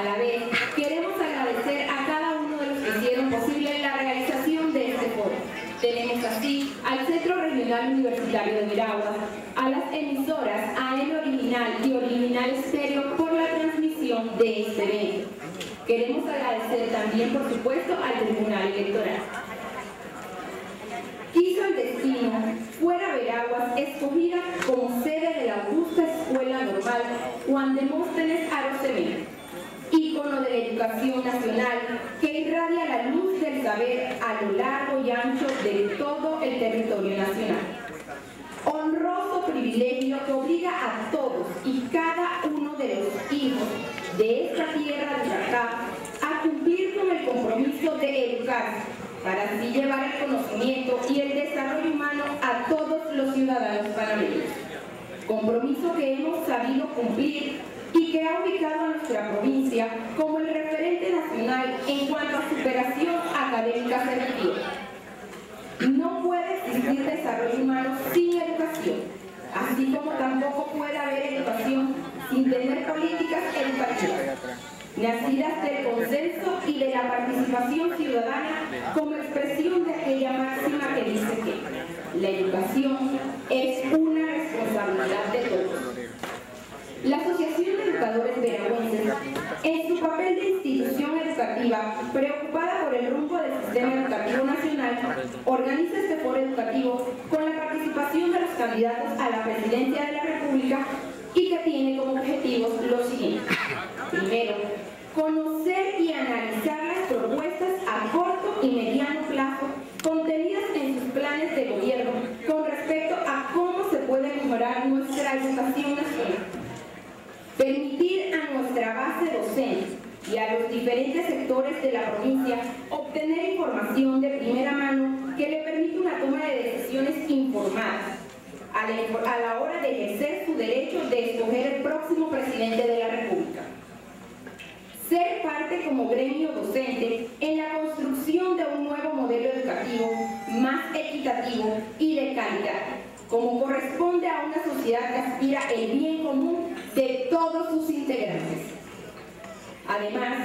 A la vez, queremos agradecer a cada uno de los que hicieron posible la realización de este foro. Tenemos así al Centro Regional Universitario de Veraguas, a las emisoras AM Original y Original Estéreo por la transmisión de este evento. Queremos agradecer también, por supuesto, al Tribunal Electoral. Quiso el destino, fuera Veraguas escogida como sede de la augusta Escuela Normal Juan Demóstenes Arosemena, ícono de la educación nacional que irradia la luz del saber a lo largo y ancho de todo el territorio nacional. Honroso privilegio que obliga a todos y cada uno de los hijos de esta tierra de Chacá a cumplir con el compromiso de educarse, para así llevar el conocimiento y el desarrollo humano a todos los ciudadanos panameños. Compromiso que hemos sabido cumplir y que ha ubicado a nuestra provincia como el referente nacional en cuanto a superación académica se refiere. No puede existir desarrollo humano sin educación, así como tampoco puede haber educación sin tener políticas educativas, nacidas del consenso y de la participación ciudadana como expresión de aquella máxima que dice que la educación es una responsabilidad de todos. La Asociación de Educadores Veragüenses, en su papel de institución educativa preocupada por el rumbo del sistema educativo nacional, organiza este foro educativo con la participación de los candidatos a la presidencia de la República y que tiene como objetivos los siguientes. Primero, conocer y analizar las propuestas a corto y mediano plazo contenidas en sus planes de gobierno con respecto a cómo se puede mejorar nuestra educación nacional. Permitir a nuestra base docente y a los diferentes sectores de la provincia obtener información de primera mano que le permite una toma de decisiones informadas a la hora de ejercer su derecho de escoger el próximo presidente de la República. Ser parte como gremio docente en la construcción de un nuevo modelo educativo más equitativo y de calidad, como corresponde a una sociedad que aspira el bien común de todos sus integrantes. Además,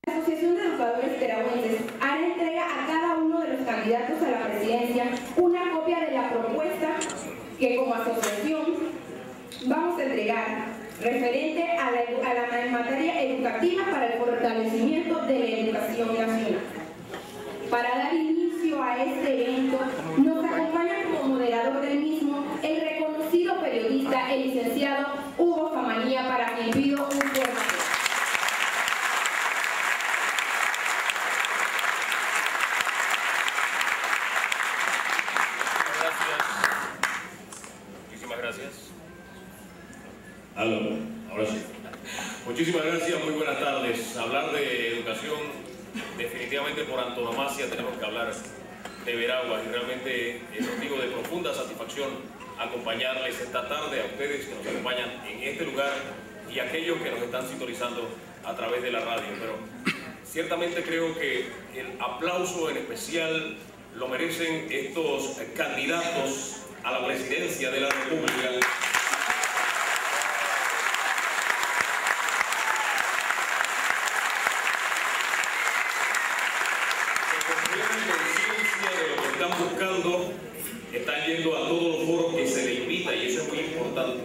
la Asociación de Educadores Veragüenses hará entrega a cada uno de los candidatos a la presidencia una copia de la propuesta que como asociación vamos a entregar referente a la materia educativa para el fortalecimiento de la educación nacional. Para dar inicio a este evento, nos acompaña como moderador del mismo el reconocido periodista, el licenciado Hugo Famanía, para quien pido un fuerte aplauso. Ahora sí. Muchísimas gracias, muy buenas tardes. Hablar de educación, definitivamente por antonomasia tenemos que hablar de Veraguas y realmente es motivo de profunda satisfacción acompañarles esta tarde a ustedes que nos acompañan en este lugar y a aquellos que nos están sintonizando a través de la radio. Pero ciertamente creo que el aplauso en especial lo merecen estos candidatos a la presidencia de la República. Están yendo a todos los foros que se le invita y eso es muy importante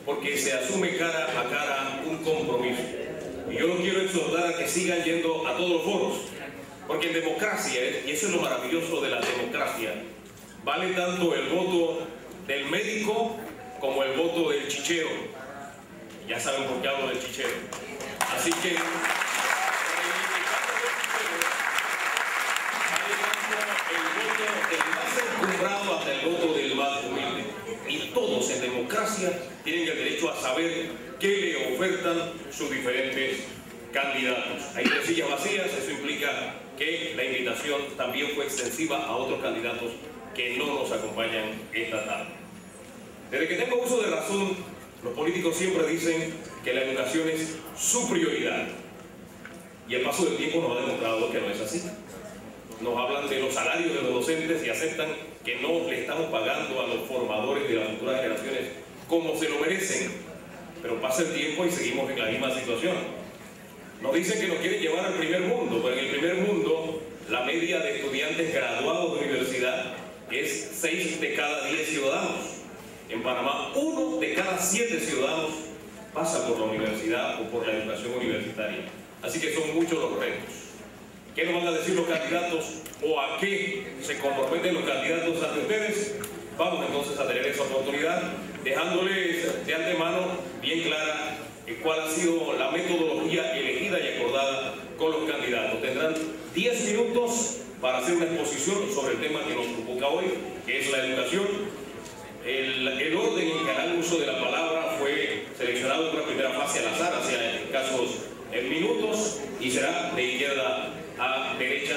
porque se asume cara a cara un compromiso. Y yo los quiero exhortar a que sigan yendo a todos los foros porque en democracia, y eso es lo maravilloso de la democracia, vale tanto el voto del médico como el voto del chichero. Ya saben por qué hablo del chichero. Así que hasta el voto del más humilde. Y todos en democracia tienen el derecho a saber qué le ofertan sus diferentes candidatos. Hay 3 sillas vacías, eso implica que la invitación también fue extensiva a otros candidatos que no nos acompañan esta tarde. Desde que tengo uso de razón, los políticos siempre dicen que la educación es su prioridad. Y el paso del tiempo nos ha demostrado que no es así. Nos hablan de los salarios de los docentes y aceptan que no le estamos pagando a los formadores de las futuras generaciones como se lo merecen. Pero pasa el tiempo y seguimos en la misma situación. Nos dicen que nos quieren llevar al primer mundo, pero en el primer mundo la media de estudiantes graduados de universidad es 6 de cada 10 ciudadanos. En Panamá, 1 de cada 7 ciudadanos pasa por la universidad o por la educación universitaria. Así que son muchos los retos. ¿Qué nos van a decir los candidatos o a qué se comprometen los candidatos ante ustedes? Vamos entonces a tener esa oportunidad, dejándoles de antemano bien clara cuál ha sido la metodología elegida y acordada con los candidatos. Tendrán 10 minutos para hacer una exposición sobre el tema que nos convoca hoy, que es la educación. El orden en que hará el uso de la palabra fue seleccionado en una primera fase al azar, hacia escasos minutos, y será de izquierda a derecha,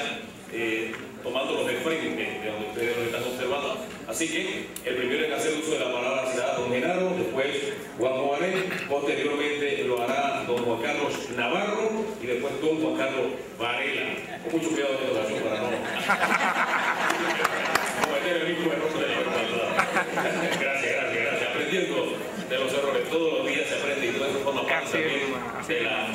tomándolos de frente, de donde ustedes lo están observando. Así que el primero en hacer uso de la palabra será don Genaro, después Juan Joanet, posteriormente lo hará don Juan Carlos Navarro y después don Juan Carlos Varela. Con mucho cuidado de la oración para no cometer el mismo error de la verdad. Gracias. Aprendiendo de los errores, todos los días se aprende y todo eso forma parte también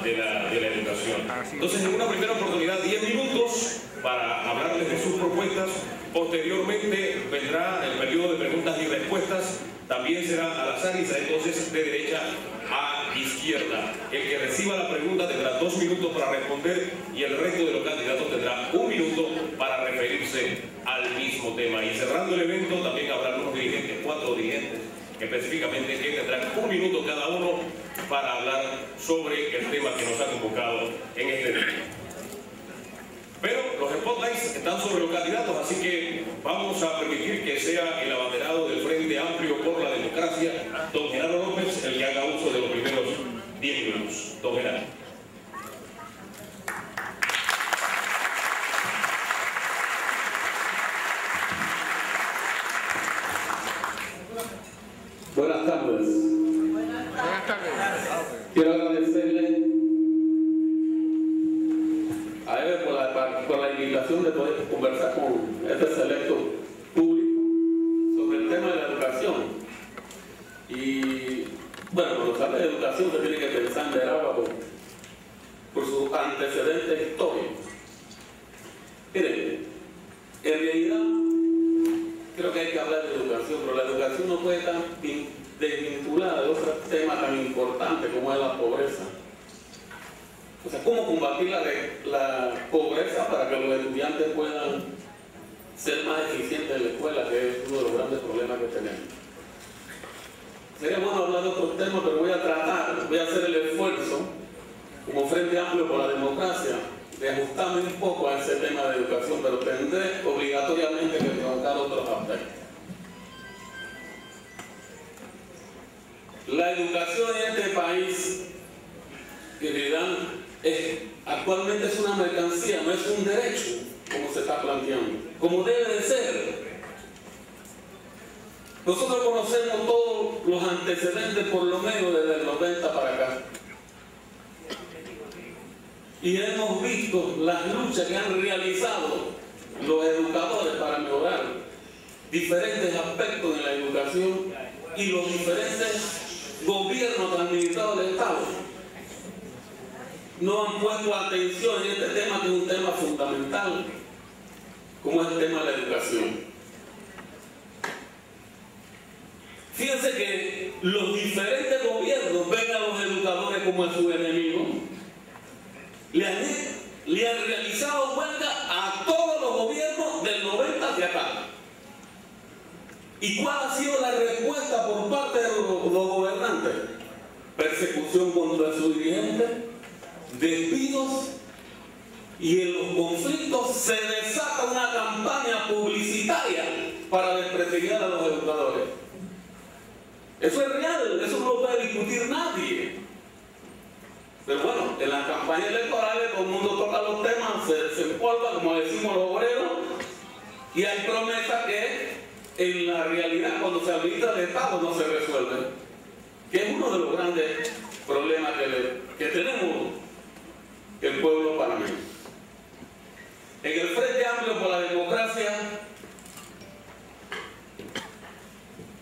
de la educación. Entonces, en una primera oportunidad, 10 minutos para hablarles de sus propuestas. Posteriormente vendrá el periodo de preguntas y respuestas, también será al azar y será entonces de derecha a izquierda. El que reciba la pregunta tendrá 2 minutos para responder y el resto de los candidatos tendrá 1 minuto para referirse al mismo tema. Y cerrando el evento también habrá unos dirigentes, 4 dirigentes específicamente, que tendrán 1 minuto cada uno para hablar sobre el tema que nos ha convocado en este día. Pero los spotlights están sobre los candidatos, así que vamos a permitir que sea el abanderado del Frente Amplio por la Democracia, don Genaro López, el que haga uso de los primeros 10 minutos. Don Genaro. Buenas tardes. Quiero agradecerle a él por la invitación de poder conversar con este selecto público sobre el tema de la educación. Y bueno, cuando se habla de educación se tiene que pensar en Veragua por sus antecedentes históricos. Miren, en realidad creo que hay que hablar de educación, pero la educación no puede estar desvinculada de otro tema tan importante como es la pobreza. O sea, ¿cómo combatir la pobreza para que los estudiantes puedan ser más eficientes en la escuela, que es uno de los grandes problemas que tenemos? Sería bueno hablar de otros temas, pero voy a hacer el esfuerzo, como Frente Amplio por la Democracia, de ajustarme un poco a ese tema de educación, pero tendré obligatoriamente que trabajar otros aspectos. La educación en este país, que dirán, actualmente es una mercancía, no es un derecho, como se está planteando, como debe de ser. Nosotros conocemos todos los antecedentes, por lo menos desde el 90 para acá. Y hemos visto las luchas que han realizado los educadores para mejorar diferentes aspectos de la educación y los diferentes gobiernos administrados del Estado no han puesto atención en este tema, que es un tema fundamental, como es el tema de la educación. Fíjense que los diferentes gobiernos ven a los educadores como a sus enemigos. Le han realizado huelga a todos los gobiernos del 90 hacia acá. ¿Y cuál ha sido la respuesta por parte de los gobernantes? Persecución contra sus dirigentes, despidos, y en los conflictos se desata una campaña publicitaria para desprestigiar a los educadores. Eso es real, eso no lo puede discutir nadie. Pero bueno, en las campañas electorales todo el mundo toca los temas, se empolva, como decimos los obreros, y hay promesas que en la realidad, cuando se habilita el Estado, no se resuelven, que es uno de los grandes problemas que tenemos el pueblo panameño. En el Frente Amplio por la Democracia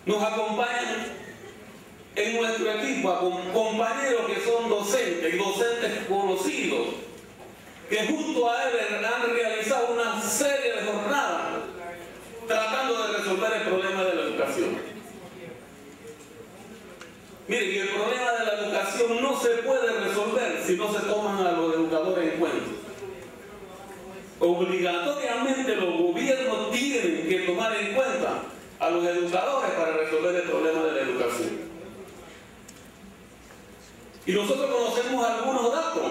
nos acompañan en nuestro equipo a compañeros que son docentes y docentes conocidos, que junto a él han realizado una serie de jornadas tratando de resolver el problema de la educación. Miren, y el problema de la educación no se puede resolver si no se toman a los educadores en cuenta. Obligatoriamente los gobiernos tienen que tomar en cuenta a los educadores para resolver el problema de la educación. Y nosotros conocemos algunos datos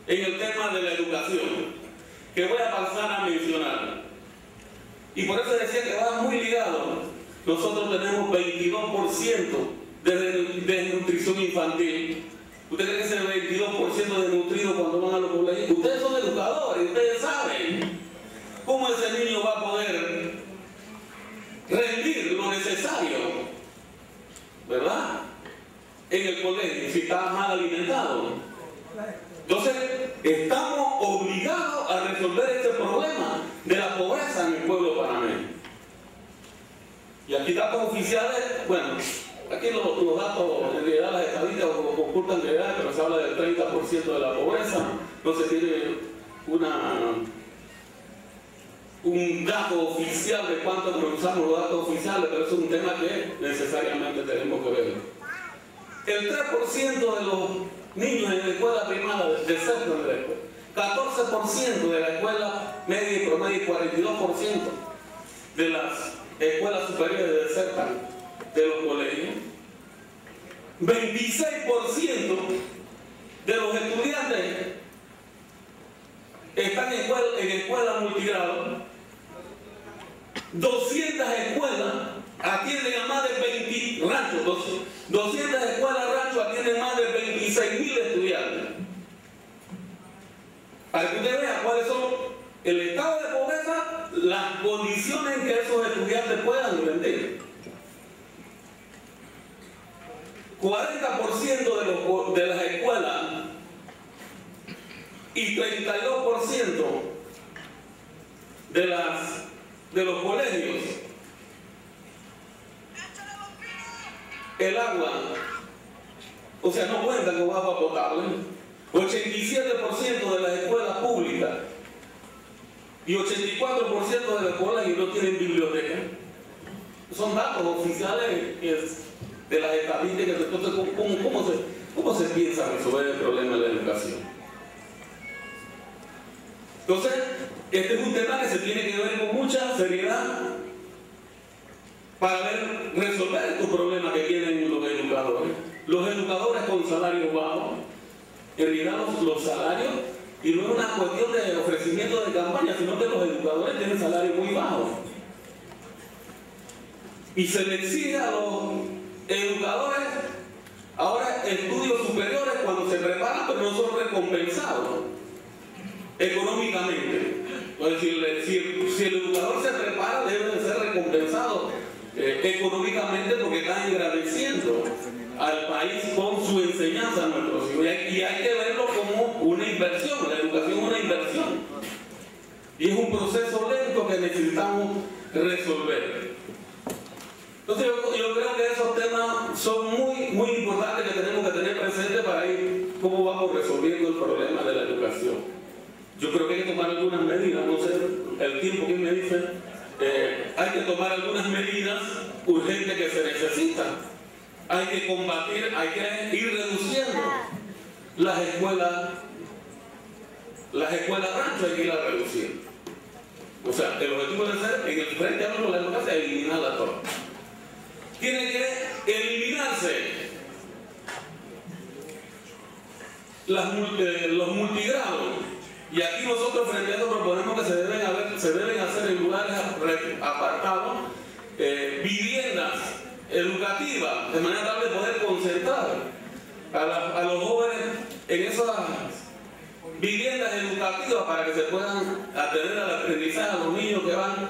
en el tema de la educación que voy a pasar a mencionar. Y por eso decía que va muy ligado. Nosotros tenemos 22% de desnutrición infantil. ¿Usted cree que ese 22% desnutrido cuando van a los colegios? Ustedes son educadores, ustedes saben cómo ese niño va a poder rendir lo necesario, ¿verdad?, en el colegio, si está mal alimentado. Entonces, estamos obligados a resolver este problema de la pobreza en el pueblo panameño. Y aquí datos oficiales, bueno, aquí los datos, en realidad las estadísticas ocultan realidad, pero se habla del 30% de la pobreza, no se tiene un dato oficial de cuánto usamos los datos oficiales, pero eso es un tema que necesariamente tenemos que ver. El 3% de los niños en la escuela primaria de centro de la escuela, 14% de la escuela media y promedio y 42% de las escuelas superiores de cerca de los colegios, 26% de los estudiantes están en escuelas multigrado, 200 escuelas atienden a más de 20 ranchos, 200 escuelas ranchos atienden más de 26.000 estudiantes. Para que usted vea cuáles son el estado de pobreza, las condiciones en que esos estudiantes puedan rendir. 40% de las escuelas y 32% de los colegios, el agua, o sea, no cuentan con agua potable. 87% de las escuelas públicas y 84% de las escuelas no tienen biblioteca. Son datos oficiales de las estadísticas. Entonces, ¿cómo se piensa resolver el problema de la educación? Entonces, este es un tema que se tiene que ver con mucha seriedad para resolver estos problemas que tienen los educadores. Los educadores con salarios bajos, en realidad los salarios, y no es una cuestión de ofrecimiento de campaña, sino que los educadores tienen salarios muy bajos. Y se le exige a los educadores ahora estudios superiores cuando se preparan, pero no son recompensados económicamente. Es decir, si el educador se prepara, debe de ser recompensado económicamente, porque está agradeciendo al país con su enseñanza a nuestros hijos. Y hay que verlo como una inversión. La educación es una inversión. Y es un proceso lento que necesitamos resolver. Entonces yo creo que esos temas son muy importantes que tenemos que tener presentes para ir cómo vamos resolviendo el problema de la educación. Yo creo que hay que tomar algunas medidas, no sé el tiempo que me dice, hay que tomar algunas medidas urgentes que se necesitan. Hay que combatir, hay que ir reduciendo las escuelas rancho, hay que irlas reduciendo. O sea, el objetivo debe ser, en el frente amplio de la educación, eliminarla toda. Tiene que eliminarse los multigrados. Y aquí nosotros frente a eso proponemos que se deben hacer en lugares apartados viviendas educativas, de manera tal de poder concentrar a los jóvenes en esas viviendas educativas para que se puedan atender al aprendizaje a los niños que van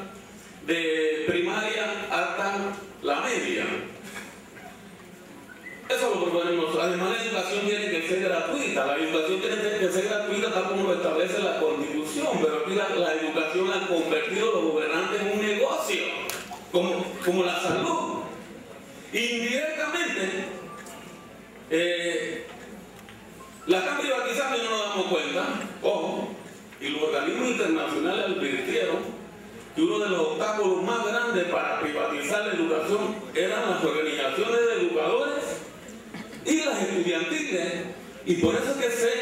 de primaria hasta la media. Eso lo proponemos. Además, la educación tiene que ser gratuita. La educación tiene que ser gratuita tal como lo establece la Constitución, pero aquí la educación la han convertido los gobernantes en un negocio, como la salud. Indirectamente, La están privatizando y no nos damos cuenta, ojo, y los organismos internacionales advirtieron que uno de los obstáculos más grandes para privatizar la educación eran las organizaciones de educadores y las estudiantiles, y por eso es que se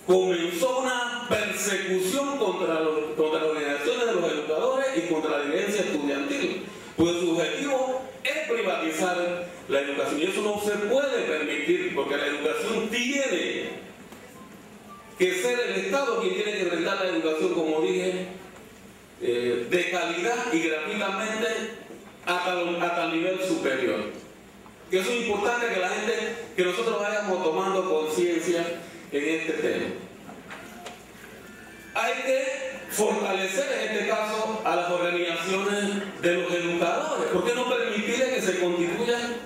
comenzó una persecución contra las organizaciones de los educadores y contra la dirigencia estudiantil, pues su objetivo es privatizar la educación, y eso no se puede permitir, porque la educación tiene que ser el Estado quien tiene que brindar la educación, como dije, de calidad y gratuitamente hasta el nivel superior. Que eso es importante que la gente, que nosotros vayamos tomando conciencia en este tema. Hay que fortalecer en este caso a las organizaciones de los educadores. ¿Por qué no permitirle que se constituyan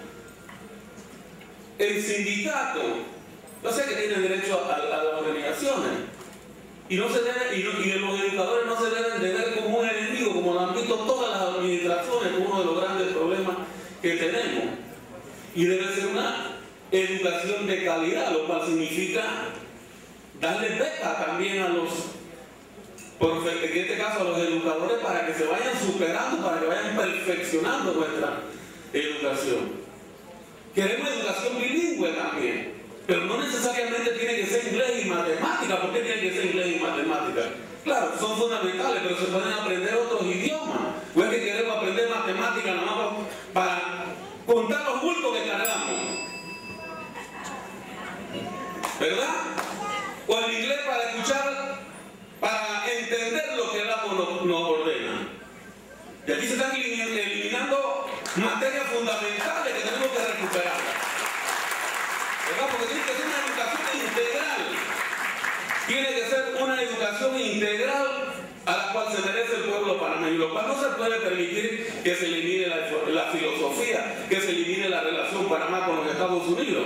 en sindicato? Yo sé que tienen derecho a las organizaciones y los educadores no se deben de ver como un enemigo, como lo han visto todas las administraciones, como uno de los grandes problemas que tenemos. Y debe ser una educación de calidad, lo cual significa darle beca también a los, en este caso a los educadores, para que se vayan superando, para que vayan perfeccionando nuestra educación. Queremos educación bilingüe también, pero no necesariamente tiene que ser inglés y matemática. ¿Por qué tiene que ser inglés y matemática? Claro, son fundamentales, pero se pueden aprender otros idiomas. ¿O es que queremos aprender matemática nada más para contar los bultos que cargamos? ¿Verdad? O el inglés para escuchar, para entender lo que el amo nos ordena. Y aquí se están eliminando materias fundamentales que tenemos que recuperar. ¿Verdad? Porque tiene que ser una educación integral. Tiene que ser una educación integral a la cual se merece el pueblo panameño, lo cual no se puede permitir que se elimine la filosofía, que se elimine la relación Panamá con los Estados Unidos.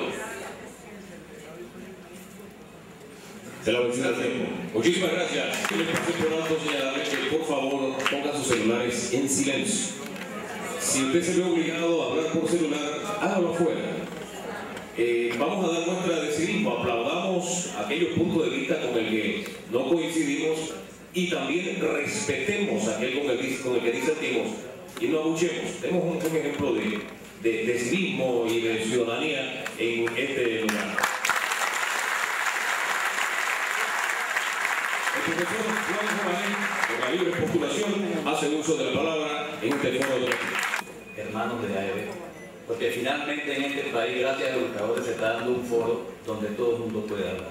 Se la vencida el tiempo. Muchísimas gracias. Y les paso por alto señalarles que por favor pongan sus celulares en silencio. Si usted se ve obligado a hablar por celular, hágalo afuera. Vamos a dar muestra de civismo, aplaudamos aquellos puntos de vista con el que no coincidimos y también respetemos aquel con el que disentimos y no abuchemos. Tenemos un ejemplo de civismo y de ciudadanía en este lugar. El profesor Juan Joaquín, por la libre postulación, hace uso de la palabra en este foro de hermanos de AEB, porque finalmente en este país, gracias a los educadores, se está dando un foro donde todo el mundo puede hablar.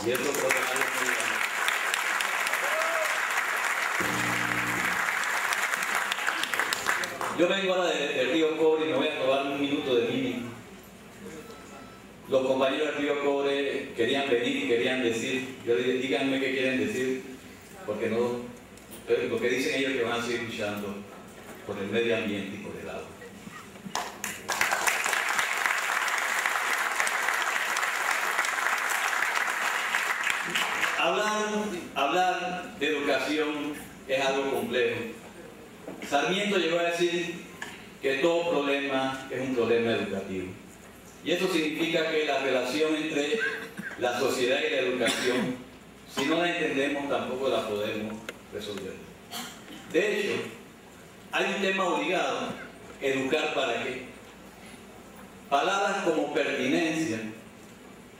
Y eso creo que es algo muy bueno. Yo vengo ahora del Río Cobre y me voy a robar un minuto de mí mismo. Los compañeros del Río Cobre querían venir y querían decir, yo les dije, díganme qué quieren decir, porque no, lo que dicen ellos que van a seguir luchando por el medio ambiente y por el agua. Hablar de educación es algo complejo. Sarmiento llegó a decir que todo problema es un problema educativo. Y eso significa que la relación entre la sociedad y la educación, si no la entendemos, tampoco la podemos resolver. De hecho, hay un tema obligado: educar para qué. Palabras como pertinencia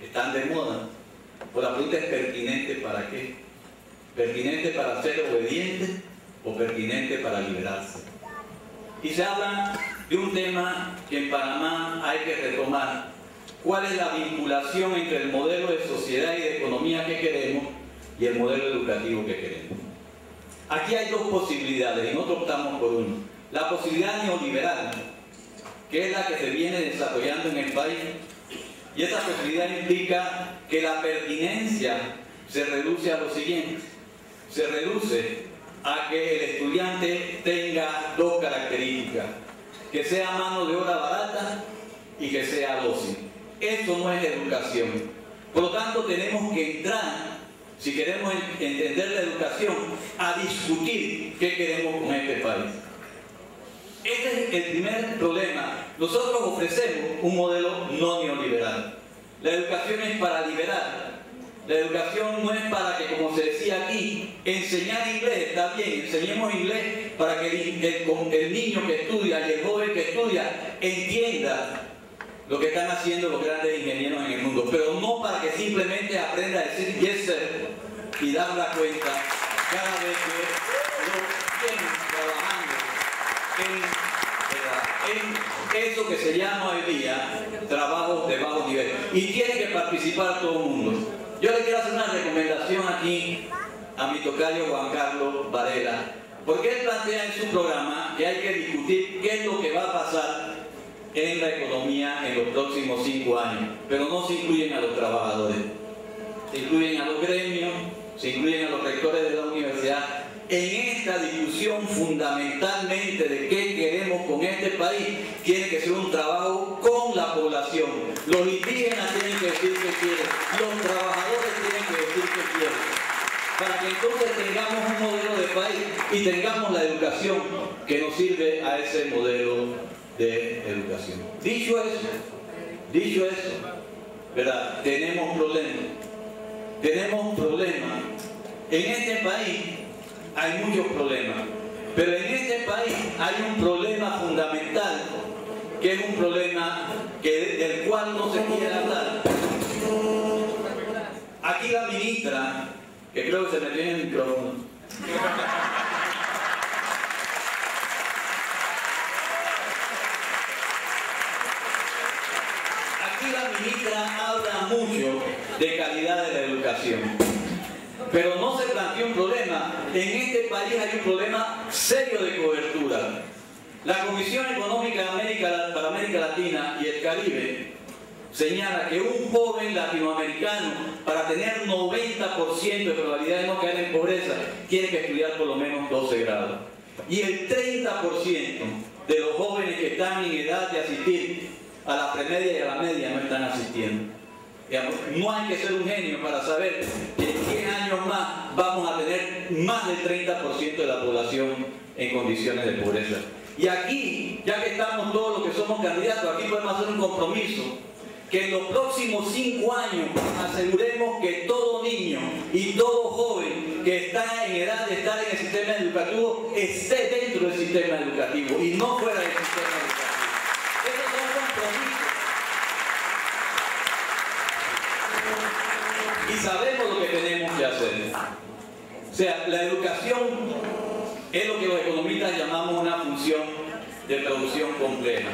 están de moda. Pues la pregunta es: ¿pertinente para qué? ¿Pertinente para ser obediente o pertinente para liberarse? Y se habla de un tema que en Panamá hay que retomar. ¿Cuál es la vinculación entre el modelo de sociedad y de economía que queremos y el modelo educativo que queremos? Aquí hay dos posibilidades y nosotros optamos por uno. La posibilidad neoliberal, que es la que se viene desarrollando en el país, y esa posibilidad implica que la pertinencia se reduce a lo siguiente: se reduce a que el estudiante tenga dos características: que sea mano de obra barata y que sea dócil. Eso no es educación. Por lo tanto, tenemos que entrar, si queremos entender la educación, a discutir qué queremos con este país. Este es el primer problema. Nosotros ofrecemos un modelo no neoliberal. La educación es para liberar. La educación no es para que, como se decía aquí, enseñar inglés. Está bien, enseñemos inglés para que el niño que estudia y el joven que estudia entienda lo que están haciendo los grandes ingenieros en el mundo, pero no para que simplemente aprenda a decir yes sir y dar la cuenta cada vez que lo tienen trabajando en eso que se llama hoy día trabajos de bajo nivel, y tiene que participar todo el mundo. Yo le quiero hacer una recomendación aquí a mi tocayo Juan Carlos Varela, porque él plantea en su programa que hay que discutir qué es lo que va a pasar en la economía en los próximos 5 años, pero no se incluyen a los trabajadores, se incluyen a los gremios, se incluyen a los rectores de la universidad en esta discusión fundamentalmente de qué queremos con este país. Tiene que ser un trabajo con la población. Los indígenas tienen que decir qué quieren, los trabajadores tienen que decir qué quieren, para que entonces tengamos un modelo de país y tengamos la educación que nos sirve a ese modelo de educación. Dicho eso, ¿verdad? Tenemos problemas. En este país hay muchos problemas, pero en este país hay un problema fundamental, que es un problema del cual no se quiere hablar. Aquí la ministra, que creo que se metió en el micrófono, la ministra habla mucho de calidad de la educación, pero no se plantea un problema. En este país hay un problema serio de cobertura. La Comisión Económica para América Latina y el Caribe señala que un joven latinoamericano, para tener 90% de probabilidad de no caer en pobreza, tiene que estudiar por lo menos 12 grados. Y el 30% de los jóvenes que están en edad de asistir a la premedia y a la media no están asistiendo. Digamos, no hay que ser un genio para saber que en 10 años más vamos a tener más del 30% de la población en condiciones de pobreza. Y aquí, ya que estamos todos los que somos candidatos, aquí podemos hacer un compromiso, que en los próximos 5 años aseguremos que todo niño y todo joven que está en edad de estar en el sistema educativo esté dentro del sistema educativo y no fuera del sistema educativo. Esos son compromisos. Y sabemos lo que tenemos que hacer. O sea, la educación es lo que los economistas llamamos una función de producción compleja.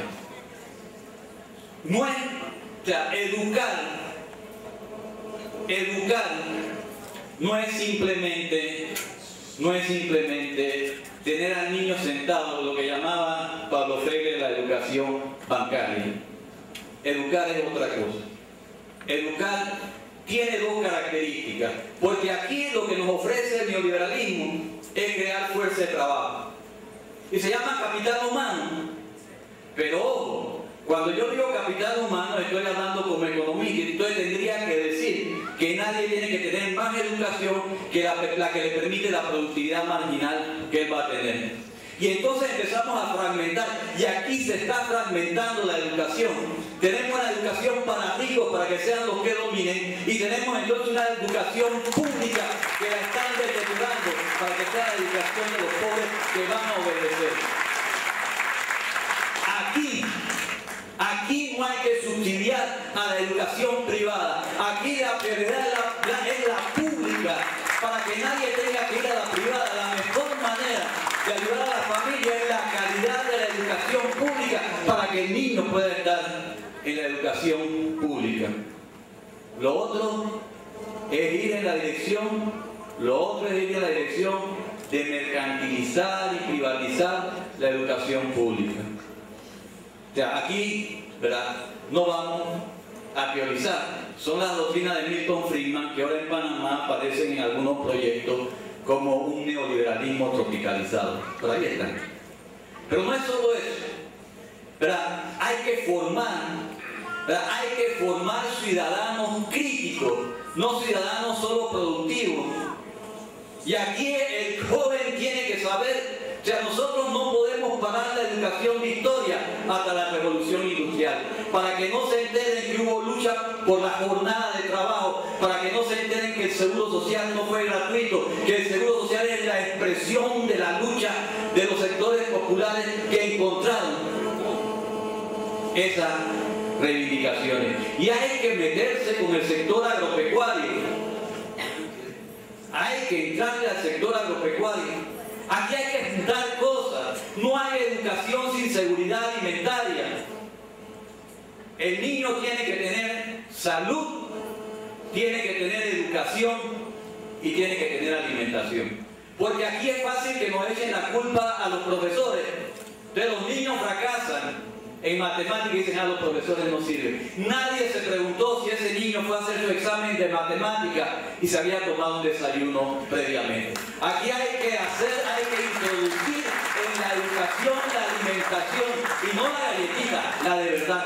No es, o sea, educar no es simplemente tener al niño sentado, lo que llamaba Pablo Freire la educación bancaria. Educar es otra cosa. Educar tiene dos características, porque aquí lo que nos ofrece el neoliberalismo es crear fuerza de trabajo. Y se llama capital humano. Pero ojo, cuando yo digo capital humano estoy hablando como economista, entonces tendría que decir que nadie tiene que tener más educación que la que le permite la productividad marginal que él va a tener. Y entonces empezamos a fragmentar, y aquí se está fragmentando la educación. Tenemos una educación para ricos, para que sean los que dominen, y tenemos entonces una educación pública que la están deteriorando para que sea la educación de los pobres que van a obedecer. Aquí no hay que subsidiar a la educación privada. Aquí la prioridad es la pública, para que nadie tenga que ir a la privada. La mejor manera de ayudar a la familia es la calidad de la educación pública, para que el niño pueda estar en la educación pública. Lo otro es ir en la dirección, de mercantilizar y privatizar la educación pública. O sea, aquí, ¿verdad?, no vamos a priorizar. Son las doctrinas de Milton Friedman, que ahora en Panamá aparecen en algunos proyectos como un neoliberalismo tropicalizado. Por ahí están. Pero no es solo eso, ¿verdad? Hay que formar ciudadanos críticos, no ciudadanos solo productivos. Y aquí el joven tiene que saber O sea, nosotros no podemos parar la educación de historia hasta la revolución industrial, para que no se enteren que hubo lucha por la jornada de trabajo, para que no se enteren que el seguro social no fue gratuito, que el seguro social es la expresión de la lucha de los sectores populares que encontraron esas reivindicaciones. Y hay que meterse con el sector agropecuario, hay que entrarle al sector agropecuario. Aquí hay que juntar cosas. No hay educación sin seguridad alimentaria. El niño tiene que tener salud, tiene que tener educación y tiene que tener alimentación. Porque aquí es fácil que nos echen la culpa a los profesores. Entonces los niños fracasan en matemáticas y dicen, los profesores no sirven. Nadie se preguntó si ese niño fue a hacer su examen de matemáticas y se había tomado un desayuno previamente. Aquí hay que introducir en la educación la alimentación y no la galletita, la de verdad.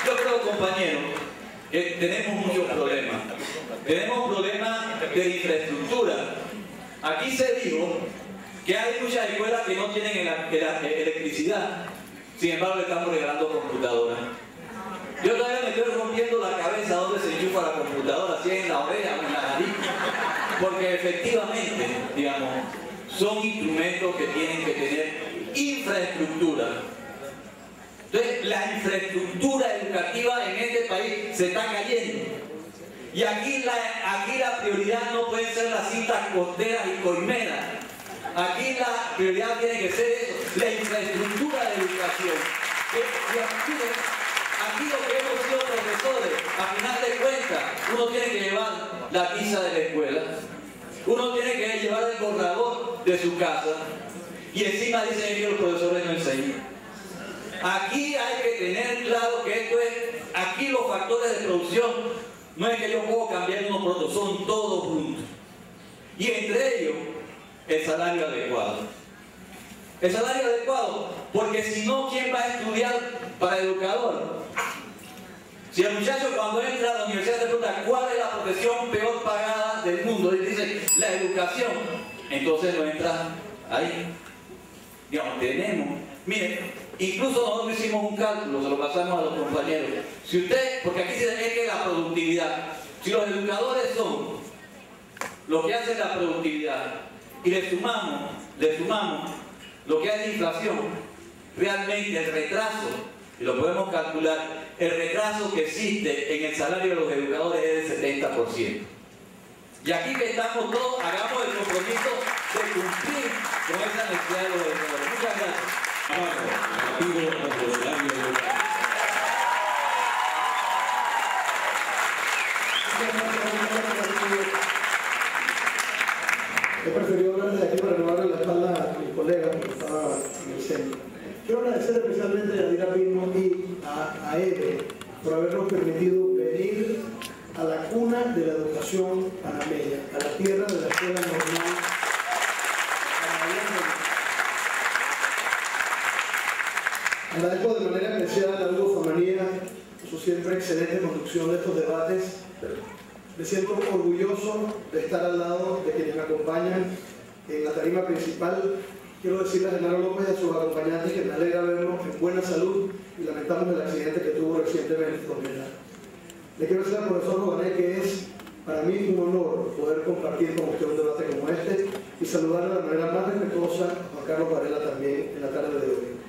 Yo creo, compañeros, que tenemos muchos problemas. Tenemos problemas de infraestructura. Aquí se dijo que hay muchas escuelas que no tienen electricidad, sin embargo le estamos regalando computadoras. Yo todavía me estoy rompiendo la cabeza dónde se enchufa la computadora, si es en la oreja o en la nariz, porque efectivamente, digamos, son instrumentos que tienen que tener infraestructura. Entonces, la infraestructura educativa en este país se está cayendo. Y aquí la prioridad no pueden ser las cintas costeras y coimeras. Aquí la prioridad tiene que ser eso, la infraestructura de educación. Aquí lo que hemos sido profesores, a final de cuentas, uno tiene que llevar la tiza de la escuela, uno tiene que llevar el borrador de su casa, y encima dicen que los profesores no enseñan. Aquí hay que tener claro que esto es, aquí los factores de producción, no es que yo puedo cambiar uno por otro, son todos juntos. Y entre ellos, el salario adecuado. El salario adecuado, porque si no, ¿quién va a estudiar para educador? Si el muchacho cuando entra a la universidad se pregunta cuál es la profesión peor pagada del mundo, y dice la educación, entonces no entra ahí. Digamos, tenemos, miren, incluso nosotros hicimos un cálculo, se lo pasamos a los compañeros. Si usted, porque aquí se dice que la productividad, si los educadores son los que hacen la productividad y le sumamos lo que hay de inflación, realmente el retraso, y lo podemos calcular, el retraso que existe en el salario de los educadores es del 70%. Y aquí que estamos todos, hagamos el compromiso de cumplir con esa necesidad de los educadores. Muchas gracias. He preferido hablar desde aquí para renovarle la espalda a mi colega porque estaba en el centro. Quiero agradecer especialmente a Yadira Pino y a Eve por habernos permitido venir a la cuna de la educación panameña, a la tierra de la escuela normal. Agradezco de manera especial a Hugo Famanía por su siempre excelente conducción de estos debates. Me siento orgulloso de estar al lado de quienes me acompañan en la tarima principal. Quiero decirle a Genaro López y a sus acompañantes que me alegra verlos en buena salud y lamentamos el accidente que tuvo recientemente con ella. Le quiero decir al profesor Jogané que es para mí un honor poder compartir con usted un debate como este y saludarle de la manera más respetuosa a Juan Carlos Varela también en la tarde de hoy.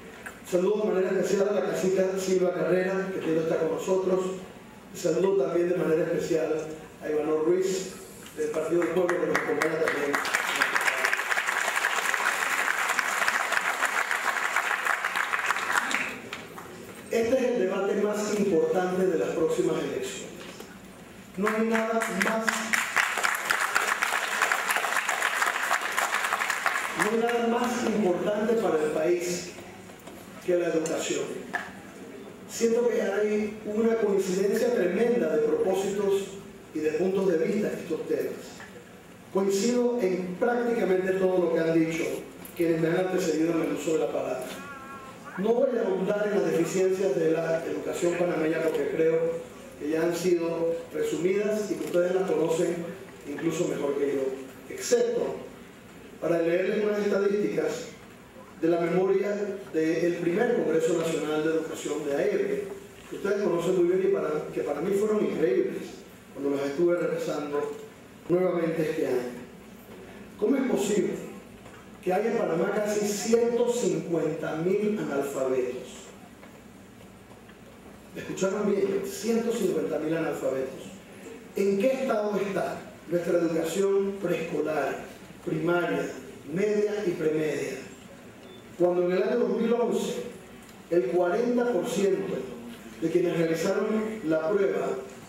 Saludo de manera especial a la cacica Silva Carrera, que tiene está con nosotros. Y saludo también de manera especial a Ivanor Ruiz, del Partido del Pueblo, que nos acompaña también. Este es el debate más importante de las próximas elecciones. No hay nada más importante para el país que la educación. Siento que hay una coincidencia tremenda de propósitos y de puntos de vista en estos temas. Coincido en prácticamente todo lo que han dicho quienes me han antecedido en el uso de la palabra. No voy a ahondar en las deficiencias de la educación panameña porque creo que ya han sido resumidas y que ustedes las conocen incluso mejor que yo, excepto para leerles unas estadísticas de la memoria del primer Congreso Nacional de Educación de AEBE, que ustedes conocen muy bien y que para mí fueron increíbles cuando las estuve repasando nuevamente este año. ¿Cómo es posible que haya en Panamá casi 150.000 analfabetos? ¿Escucharon bien? 150.000 analfabetos. ¿En qué estado está nuestra educación preescolar, primaria, media y premedia? Cuando en el año 2011 el 40% de quienes realizaron la prueba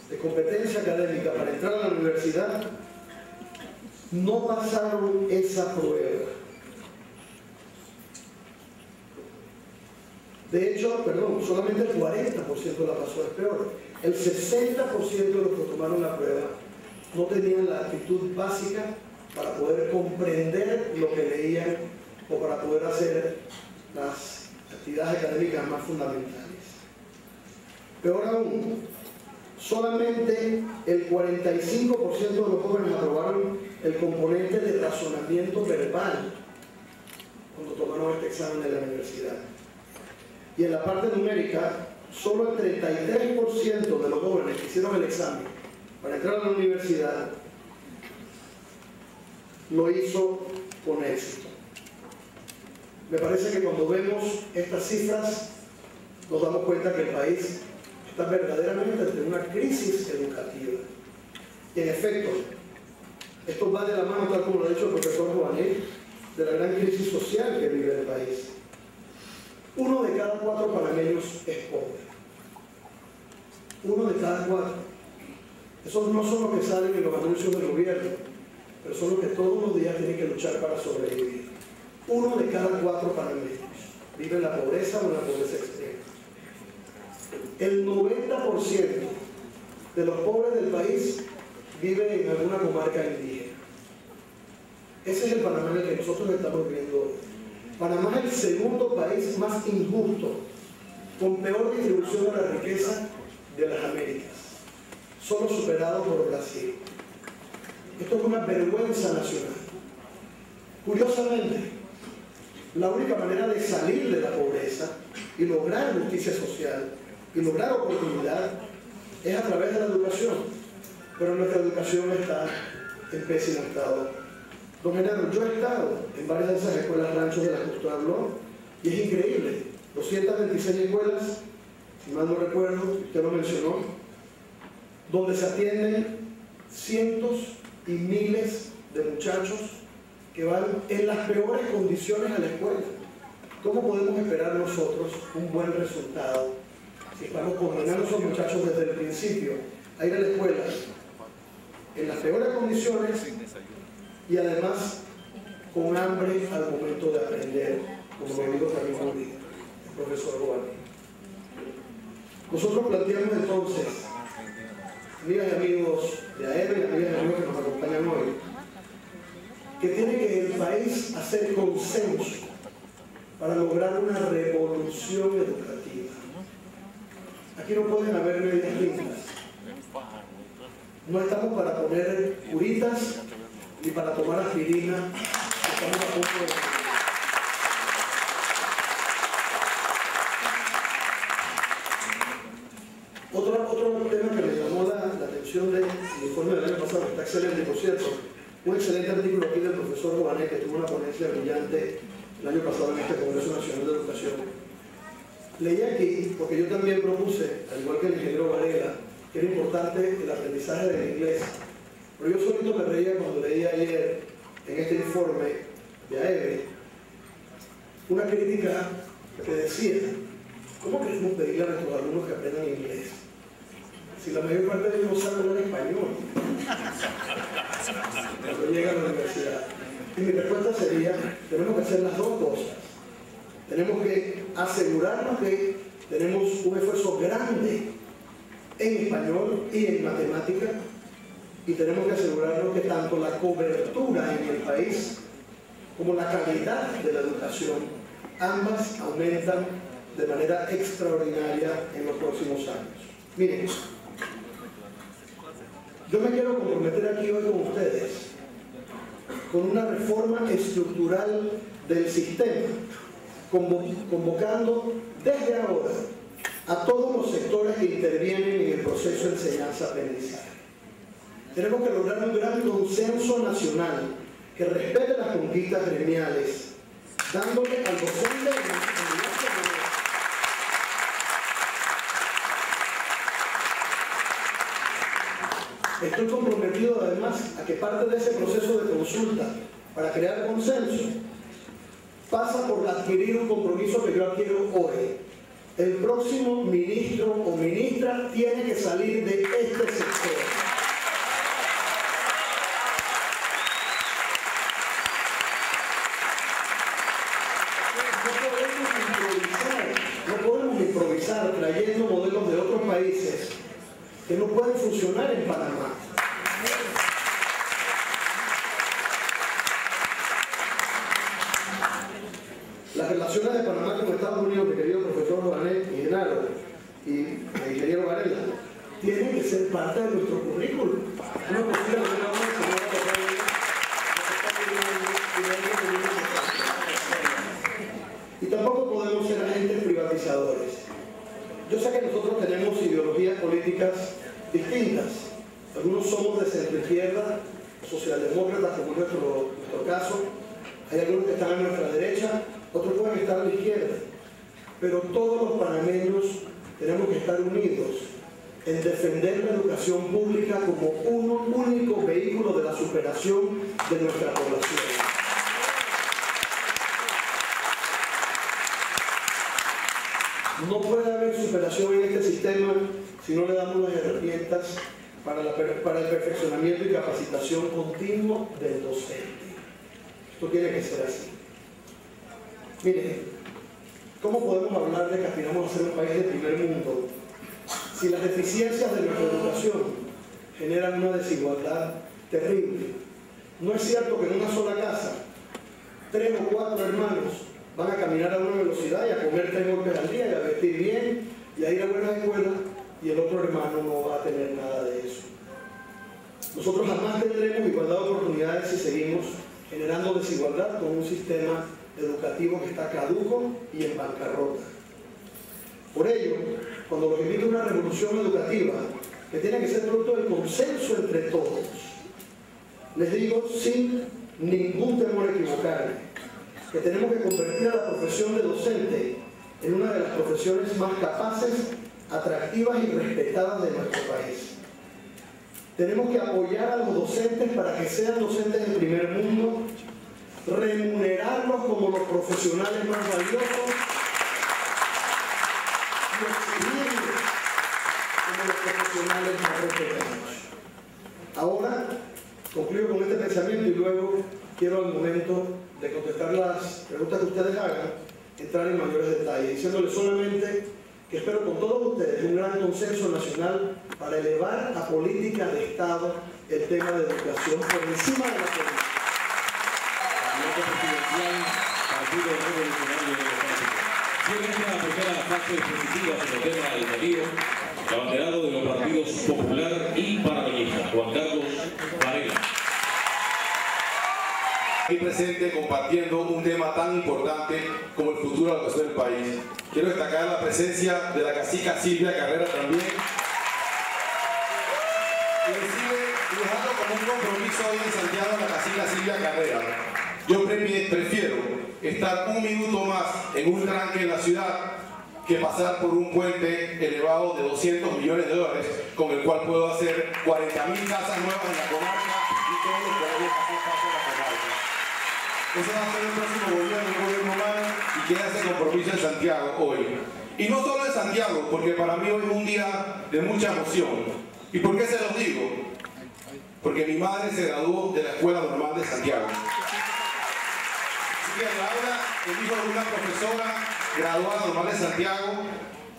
de competencia académica para entrar a la universidad no pasaron esa prueba. De hecho, solamente el 40% la pasó, es peor. El 60% de los que tomaron la prueba no tenían la actitud básica para poder comprender lo que leían o para poder hacer las actividades académicas más fundamentales. Peor aún, solamente el 45% de los jóvenes aprobaron el componente de razonamiento verbal cuando tomaron este examen de la universidad. Y en la parte numérica, solo el 33% de los jóvenes que hicieron el examen para entrar a la universidad lo hizo con éxito. Me parece que cuando vemos estas cifras nos damos cuenta que el país está verdaderamente ante una crisis educativa. Y en efecto, esto va de la mano, tal como lo ha dicho el profesor Juanel, de la gran crisis social que vive el país. 1 de cada 4 panameños es pobre. 1 de cada 4. Esos no son los que salen en los anuncios del gobierno, pero son los que todos los días tienen que luchar para sobrevivir. 1 de cada 4 panameños vive en la pobreza o en la pobreza extrema. El 90% de los pobres del país vive en alguna comarca indígena. Ese es el Panamá en el que nosotros estamos viviendo hoy. Panamá es el segundo país más injusto, con peor distribución de la riqueza de las Américas, solo superado por Brasil. Esto es una vergüenza nacional. Curiosamente, la única manera de salir de la pobreza y lograr justicia social y lograr oportunidad es a través de la educación, pero nuestra educación está en pésimo estado. Don Genaro, yo he estado en varias de esas escuelas ranchos de las que usted habló y es increíble, 226 escuelas, si mal no recuerdo, usted lo mencionó, donde se atienden cientos y miles de muchachos que van en las peores condiciones a la escuela. ¿Cómo podemos esperar nosotros un buen resultado si estamos condenando a esos muchachos desde el principio a ir a la escuela en las peores condiciones y además con hambre al momento de aprender, como lo dijo también el profesor Juan? Nosotros planteamos entonces, amigas y amigos de AEBE y amigas y amigos que nos acompañan hoy, que tiene que el país hacer consenso para lograr una revolución educativa. Aquí no pueden haber medias tintas. No estamos para poner curitas ni para tomar aspirina. Estamos a punto de... Otro tema que me llamó la atención del informe del año pasado, que está excelente, por cierto, un excelente artículo aquí del profesor Juanet, que tuvo una ponencia brillante el año pasado en este Congreso Nacional de Educación. Leí aquí, porque yo también propuse, al igual que el ingeniero Varela, que era importante el aprendizaje del inglés. Pero yo solito me reía cuando leí ayer en este informe de AEBE una crítica que decía: ¿cómo queremos pedirle a nuestros alumnos que aprendan inglés si la mayor parte de ellos no saben hablar español cuando llegan a la universidad? Y mi respuesta sería: tenemos que hacer las dos cosas. Tenemos que asegurarnos que tenemos un esfuerzo grande en español y en matemática, y tenemos que asegurarnos que tanto la cobertura en el país como la calidad de la educación, ambas aumentan de manera extraordinaria en los próximos años. Miren, Yo me quiero comprometer aquí hoy con ustedes con una reforma estructural del sistema, convocando desde ahora a todos los sectores que intervienen en el proceso de enseñanza-aprendizaje. Tenemos que lograr un gran consenso nacional que respete las conquistas gremiales, dándole al docente Estoy comprometido además a que parte de ese proceso de consulta para crear consenso pasa por adquirir un compromiso que yo adquiero hoy. El próximo ministro o ministra tiene que salir de este sector. No podemos improvisar trayendo modelos de otros países que no pueden funcionar en Panamá. Las relaciones de Panamá con Estados Unidos, mi querido profesor Juanet y Genaro y el ingeniero Varela, tienen que ser parte de nuestro currículum. No es posible y tampoco podemos ser agentes privatizadores. Yo sé que nosotros tenemos ideologías políticas distintas. Algunos somos de centro-izquierda, socialdemócratas, como es nuestro caso. Hay algunos que están a nuestra derecha, otros pueden estar a la izquierda. Pero todos los panameños tenemos que estar unidos en defender la educación pública como un único vehículo de la superación de nuestra población. No puede haber superación en este sistema si no le damos las herramientas para el perfeccionamiento y capacitación continuo del docente. Esto tiene que ser así. Miren, ¿cómo podemos hablar de que aspiramos a ser un país de primer mundo si las deficiencias de nuestra educación generan una desigualdad terrible? No es cierto que en una sola casa, 3 o 4 hermanos van a caminar a una velocidad y a comer 3 golpes al día y a vestir bien y a ir a buenas escuelas, y el otro hermano no va a tener nada de eso. Nosotros jamás tendremos igualdad de oportunidades si seguimos generando desigualdad con un sistema educativo que está caduco y en bancarrota. Por ello, cuando los invito a una revolución educativa que tiene que ser producto del consenso entre todos, les digo sin ningún temor a equivocarme, que tenemos que convertir a la profesión de docente en una de las profesiones más capaces, atractivas y respetadas de nuestro país. Tenemos que apoyar a los docentes para que sean docentes del primer mundo, remunerarlos como los profesionales más valiosos y exigirlos como los profesionales más respetados. Ahora, concluyo con este pensamiento y luego quiero al momento de contestar las preguntas que ustedes hagan, entrar en mayores detalles, diciéndoles solamente que espero con todos ustedes un gran consenso nacional para elevar a política de Estado el tema de educación por encima de la política. Candidato presidencial, Partido Revolucionario Democrático. Tiene esta primera fase positiva sobre el tema educativo, el abanderado de los partidos Popular y Panameñista, Juan Carlos Varela. Aquí presente compartiendo un tema tan importante como el futuro de la educación del país. Quiero destacar la presencia de la cacica Silvia Carrera también. Y dejando como un compromiso hoy en Santiago la cacica Silvia Carrera. Yo prefiero estar un minuto más en un tranque en la ciudad que pasar por un puente elevado de $200 millones con el cual puedo hacer 40.000 casas nuevas en la comarca y todo lo que hay que hacer parte de la comarca. Ese va a ser el próximo gobierno, el gobierno humano, y queda ese compromiso en Santiago hoy. Y no solo en Santiago, porque para mí hoy es un día de mucha emoción. ¿Y por qué se los digo? Porque mi madre se graduó de la Escuela Normal de Santiago. Así que ahora el hijo de una profesora graduada Normal de Santiago,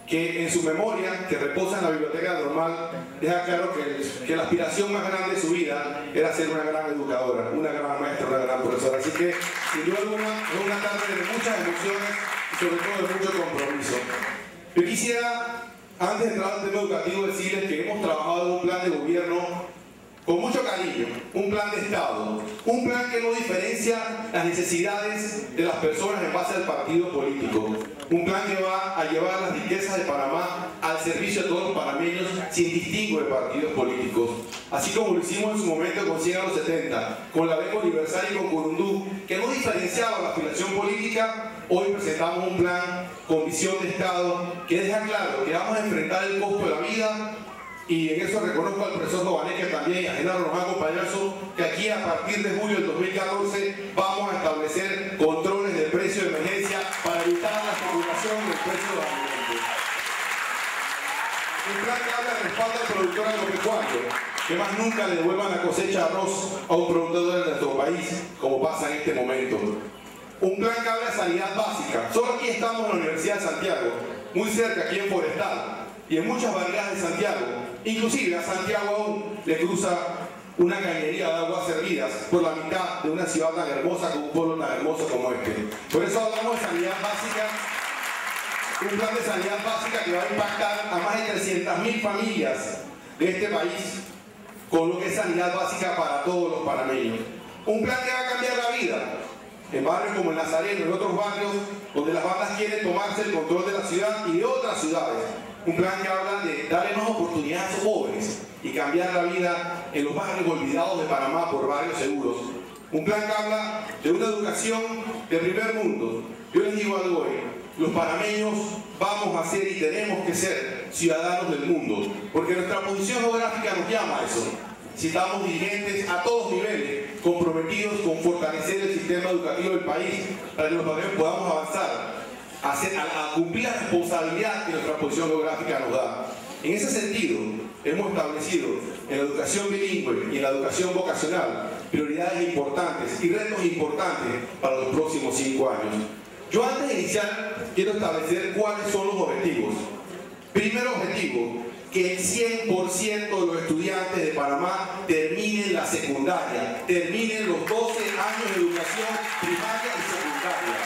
que en su memoria, que reposa en la biblioteca normal, deja claro que la aspiración más grande de su vida era ser una gran educadora, una gran maestra, una gran profesora. Así que, sin duda alguna, es una tarde de muchas emociones y sobre todo de mucho compromiso. Yo quisiera, antes de entrar al tema educativo, decirles que hemos trabajado en un plan de gobierno con mucho cariño, un plan de Estado, un plan que no diferencia las necesidades de las personas en base al partido político, un plan que va a llevar las riquezas de Panamá al servicio de todos los panameños sin distingo de partidos políticos, así como lo hicimos en su momento con 100 a los 70, con la beca universal y con Curundú, que no diferenciaba la afiliación política. Hoy presentamos un plan con visión de Estado que deja claro que vamos a enfrentar el costo de la vida. Y en eso reconozco al profesor Jovaneque también y a Genaro Román Payaso, que aquí a partir de julio del 2014 vamos a establecer controles de precio de emergencia para evitar la especulación del precio de los alimentos. Un plan que habla de respaldo al productor agropecuario, que más nunca le devuelvan la cosecha de arroz a un productor de nuestro país, como pasa en este momento. Un plan que habla de sanidad básica. Solo aquí estamos en la Universidad de Santiago, muy cerca aquí en Forestal, y en muchas barriadas de Santiago, inclusive a Santiago aún le cruza una cañería de aguas servidas por la mitad de una ciudad tan hermosa, con un pueblo tan hermoso como este. Por eso hablamos de sanidad básica, un plan de sanidad básica que va a impactar a más de 300.000 familias de este país, con lo que es sanidad básica para todos los panameños. Un plan que va a cambiar la vida en barrios como el Nazareno, en otros barrios donde las bandas quieren tomarse el control de la ciudad y de otras ciudades. Un plan que habla de darle más oportunidades a los jóvenes y cambiar la vida en los barrios olvidados de Panamá por barrios seguros. Un plan que habla de una educación de primer mundo. Yo les digo algo hoy, los panameños vamos a ser y tenemos que ser ciudadanos del mundo, porque nuestra posición geográfica nos llama a eso. Necesitamos dirigentes a todos niveles comprometidos con fortalecer el sistema educativo del país para que los panameños podamos avanzar a cumplir la responsabilidad que nuestra posición geográfica nos da. En ese sentido, hemos establecido en la educación bilingüe y en la educación vocacional prioridades importantes y retos importantes para los próximos 5 años. Yo antes de iniciar quiero establecer cuáles son los objetivos. Primer objetivo, que el 100% de los estudiantes de Panamá terminen la secundaria, terminen los 12 años de educación primaria y secundaria.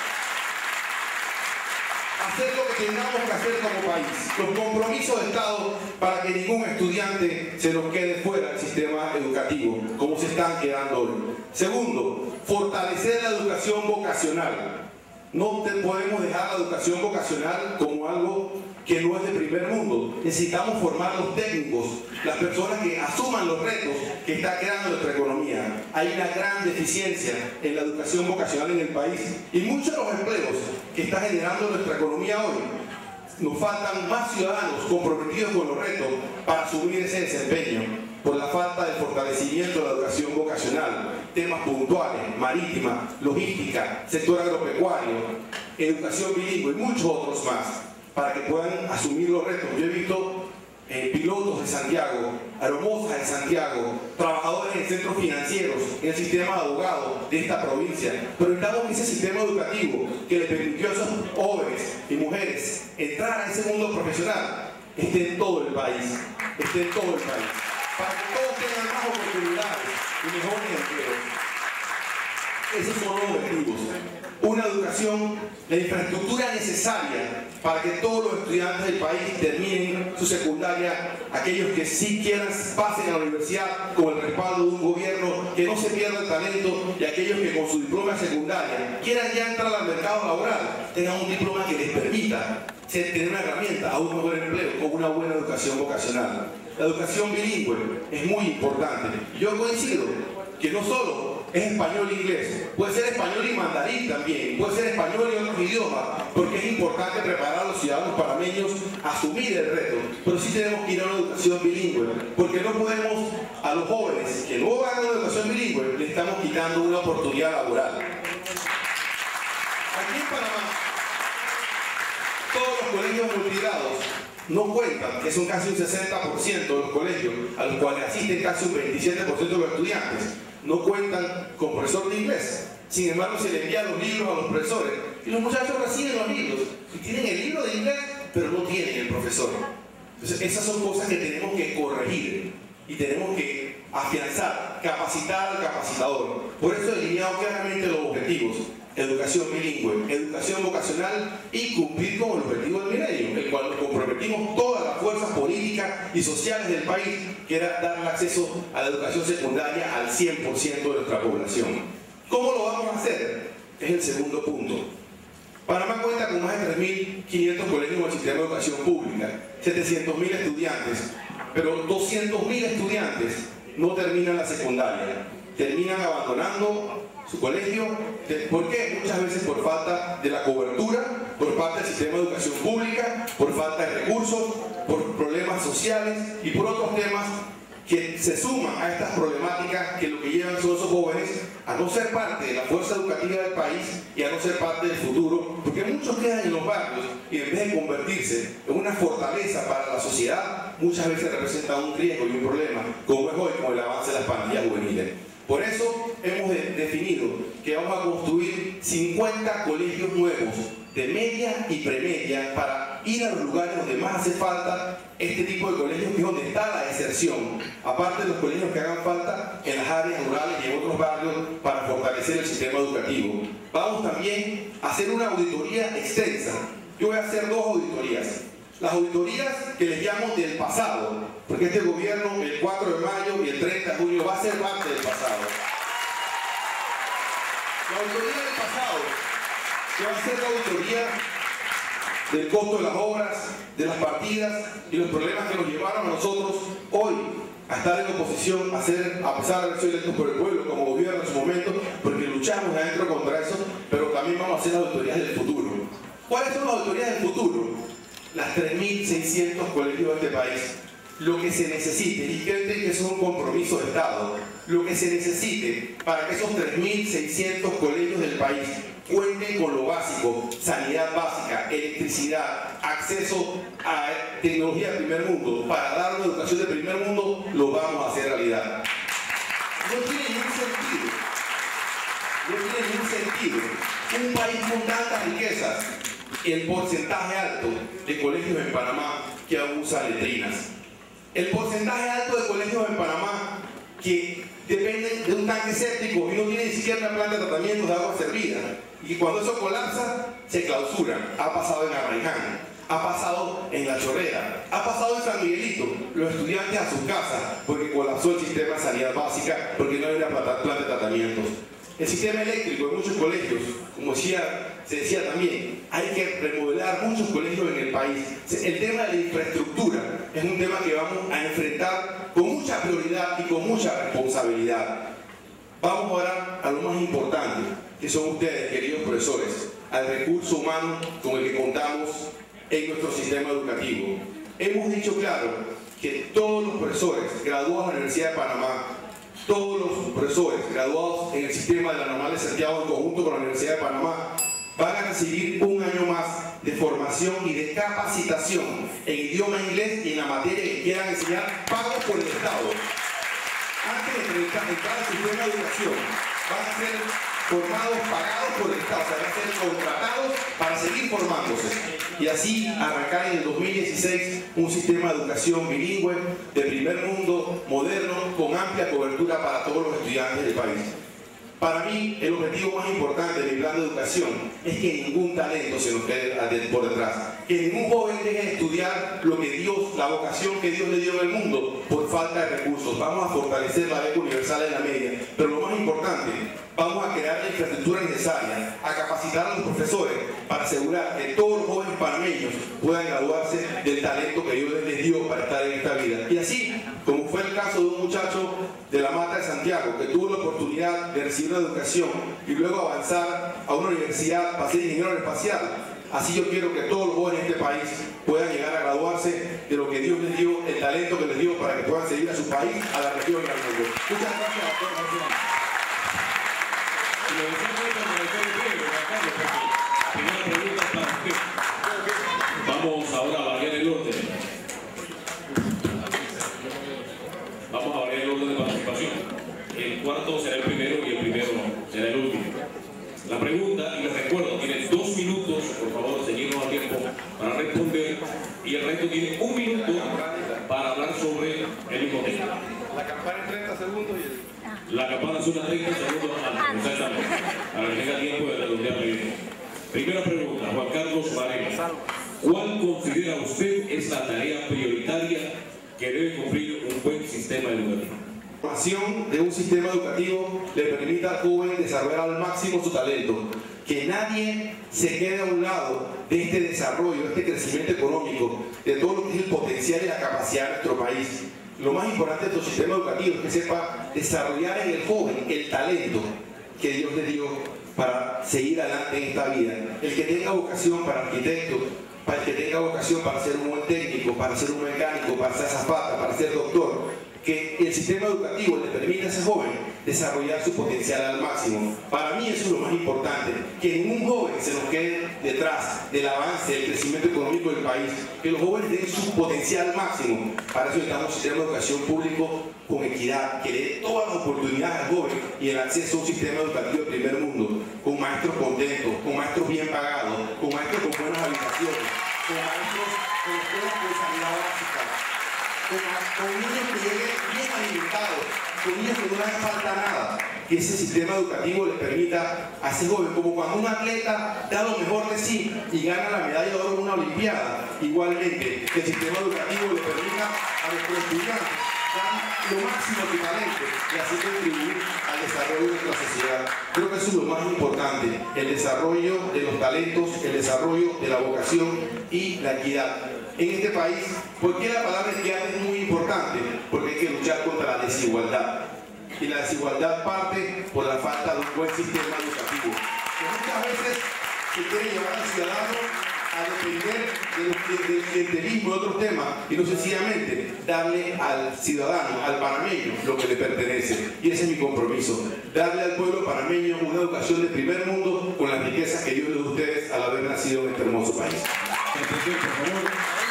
Hacer lo que tengamos que hacer como país, los compromisos de Estado para que ningún estudiante se nos quede fuera del sistema educativo, como se están quedando hoy. Segundo, fortalecer la educación vocacional. No podemos dejar la educación vocacional como algo que no es de primer mundo. Necesitamos formar los técnicos, las personas que asuman los retos que está creando nuestra economía. Hay una gran deficiencia en la educación vocacional en el país y muchos de los empleos que está generando nuestra economía hoy. Nos faltan más ciudadanos comprometidos con los retos para asumir ese desempeño por la falta de fortalecimiento de la educación vocacional, temas puntuales, marítima, logística, sector agropecuario, educación bilingüe y muchos otros más, para que puedan asumir los retos. Yo he visto pilotos de Santiago, aeromosas de Santiago, trabajadores en centros financieros, en el sistema de abogados de esta provincia, pero estamos en ese sistema educativo que le permitió a esos jóvenes y mujeres entrar a ese mundo profesional, esté en todo el país, para que todos tengan más oportunidades y mejores empleos. Esos son los objetivos. Una educación, la infraestructura necesaria para que todos los estudiantes del país terminen su secundaria, aquellos que sí quieran pasen a la universidad con el respaldo de un gobierno, que no se pierda el talento, y aquellos que con su diploma de secundaria quieran ya entrar al mercado laboral, tengan un diploma que les permita tener una herramienta a un buen empleo con una buena educación vocacional. La educación bilingüe es muy importante. Yo coincido que no solo es español e inglés, puede ser español y mandarín también, puede ser español y otros idiomas, porque es importante preparar a los ciudadanos panameños a asumir el reto, pero sí tenemos que ir a una educación bilingüe, porque no podemos a los jóvenes que no van a una educación bilingüe, le estamos quitando una oportunidad laboral. Aquí en Panamá, todos los colegios multigrados no cuentan, que son casi un 60% de los colegios, a los cuales asisten casi un 27% de los estudiantes, no cuentan con profesor de inglés. Sin embargo, se le envían los libros a los profesores y los muchachos reciben los libros y tienen el libro de inglés, pero no tienen el profesor. Entonces, esas son cosas que tenemos que corregir y tenemos que afianzar, capacitar al capacitador. Por eso he delineado claramente los objetivos. educación bilingüe, educación vocacional y cumplir con el objetivo del milenio, el cual nos comprometimos todas las fuerzas políticas y sociales del país, que era dar acceso a la educación secundaria al 100% de nuestra población. ¿Cómo lo vamos a hacer? Es el segundo punto. Panamá cuenta con más de 3.500 colegios en el sistema de educación pública, 700.000 estudiantes, pero 200.000 estudiantes no terminan la secundaria, terminan abandonando su colegio. ¿Por qué? Muchas veces por falta de la cobertura, por falta del sistema de educación pública, por falta de recursos, por problemas sociales y por otros temas que se suman a estas problemáticas que lo que llevan son esos jóvenes a no ser parte de la fuerza educativa del país y a no ser parte del futuro, porque muchos quedan en los barrios y en vez de convertirse en una fortaleza para la sociedad, muchas veces representan un riesgo y un problema, como es hoy con el avance de las pandillas juveniles. Por eso hemos definido que vamos a construir 50 colegios nuevos de media y premedia para ir a los lugares donde más hace falta este tipo de colegios, que es donde está la deserción, aparte de los colegios que hagan falta en las áreas rurales y en otros barrios para fortalecer el sistema educativo. Vamos también a hacer una auditoría extensa. Yo voy a hacer 2 auditorías. Las auditorías que les llamo del pasado, porque este gobierno el 4 de mayo y el 30 de junio va a ser parte del pasado. La auditoría del pasado, que va a ser la auditoría del costo de las obras, de las partidas y los problemas que nos llevaron a nosotros hoy a estar en oposición, a pesar de haber sido electos por el pueblo como gobierno en su momento, porque luchamos adentro contra eso, pero también vamos a hacer las auditorías del futuro. ¿Cuáles son las auditorías del futuro? Las 3.600 colegios de este país, lo que se necesite, y creo que eso es un compromiso de Estado, lo que se necesite para que esos 3.600 colegios del país cuenten con lo básico: sanidad básica, electricidad, acceso a tecnología de primer mundo, para dar una educación de primer mundo, lo vamos a hacer realidad. No tiene ningún sentido, un país con tantas riquezas, el porcentaje alto de colegios en Panamá que aún usan letrinas. El porcentaje alto de colegios en Panamá que dependen de un tanque séptico y no tienen ni siquiera una planta de tratamiento de agua servida. Y cuando eso colapsa, se clausuran. Ha pasado en Arraiján, ha pasado en La Chorrera, ha pasado en San Miguelito. Los estudiantes a sus casas porque colapsó el sistema de sanidad básica, porque no hay una planta de tratamientos. El sistema eléctrico en muchos colegios, como se decía también, hay que remodelar muchos colegios en el país. El tema de la infraestructura es un tema que vamos a enfrentar con mucha prioridad y con mucha responsabilidad. Vamos ahora a lo más importante, que son ustedes, queridos profesores, al recurso humano con el que contamos en nuestro sistema educativo. Hemos dicho claro que todos los profesores graduados de la Universidad de Panamá, todos los profesores graduados en el sistema de la Normal de Santiago en conjunto con la Universidad de Panamá van a recibir un año más de formación y de capacitación en idioma inglés y en la materia que quieran enseñar, pagos por el Estado. Antes de entrar al sistema de educación, van a ser formados, pagados por el Estado, o sea, van a ser contratados para seguir formándose. Y así arrancar en el 2016 un sistema de educación bilingüe, de primer mundo, moderno, con amplia cobertura para todos los estudiantes del país. Para mí, el objetivo más importante de mi plan de educación es que ningún talento se nos quede por detrás. Que ningún joven deje de estudiar lo que Dios, la vocación que Dios le dio en el mundo por falta de recursos. Vamos a fortalecer la beca universal en la media. Pero lo más importante, vamos a crear la infraestructura necesaria, a capacitar a los profesores para asegurar que todos los jóvenes panameños puedan graduarse del talento que Dios les dio para estar en esta vida. Y así, como fue el caso de un muchacho de la Mata de Santiago, que tuvo la oportunidad de recibir una educación y luego avanzar a una universidad para ser ingeniero aeroespacial, así yo quiero que todos los jóvenes de este país puedan llegar a graduarse de lo que Dios les dio, el talento que les dio, para que puedan servir a su país, a la región y al mundo. Muchas gracias a todos. Vamos ahora a variar el orden. Vamos a variar el orden de participación. El cuarto será el primero y el primero será el último. La pregunta, y les recuerdo, tienen 2 minutos, por favor, seguirnos a tiempo para responder, y el resto tiene 1 minuto para hablar sobre el mismo tema. La campana en 30 segundos y la campana suena 30 segundos antes, exactamente, para que tenga tiempo de redondear. Primera pregunta, Juan Carlos Varela. ¿Cuál considera usted es la tarea prioritaria que debe cumplir un buen sistema educativo? La formación de un sistema educativo le permita al joven desarrollar al máximo su talento. Que nadie se quede a un lado de este desarrollo, de este crecimiento económico, de todo lo que es el potencial y la capacidad de nuestro país. Lo más importante de nuestro sistema educativo es que sepa desarrollar en el joven el talento que Dios le dio para seguir adelante en esta vida. El que tenga vocación para arquitecto, para el que tenga vocación para ser un buen técnico, para ser un mecánico, para ser azafata, para ser doctor, que el sistema educativo le permita a ese joven desarrollar su potencial al máximo. Para mí eso es lo más importante, que ningún joven se nos quede detrás del avance, del crecimiento económico del país, que los jóvenes den su potencial máximo. Para eso necesitamos un sistema de educación público con equidad, que le dé todas las oportunidades al joven y el acceso a un sistema educativo de primer mundo, con maestros contentos, con maestros bien pagados, con maestros con buenas habitaciones, con maestros con escuelas con sanidad básica, con niños que lleguen bien alimentados, con niños que no les haga falta nada, que ese sistema educativo les permita a ese joven, como cuando un atleta da lo mejor de sí y gana la medalla de oro en una olimpiada, igualmente que el sistema educativo le permita a nuestros estudiantes dar lo máximo de talento y así contribuir al desarrollo de nuestra sociedad. Creo que eso es lo más importante, el desarrollo de los talentos, el desarrollo de la vocación y la equidad. En este país, ¿por qué la palabra equidad es muy importante? Porque hay que luchar contra la desigualdad. Y la desigualdad parte por la falta de un buen sistema educativo. Que muchas veces se quiere llevar al ciudadano a depender del clientelismo de otros temas y no sencillamente darle al ciudadano, al panameño, lo que le pertenece. Y ese es mi compromiso, darle al pueblo panameño una educación de primer mundo con las riquezas que Dios les da a ustedes al haber nacido en este hermoso país.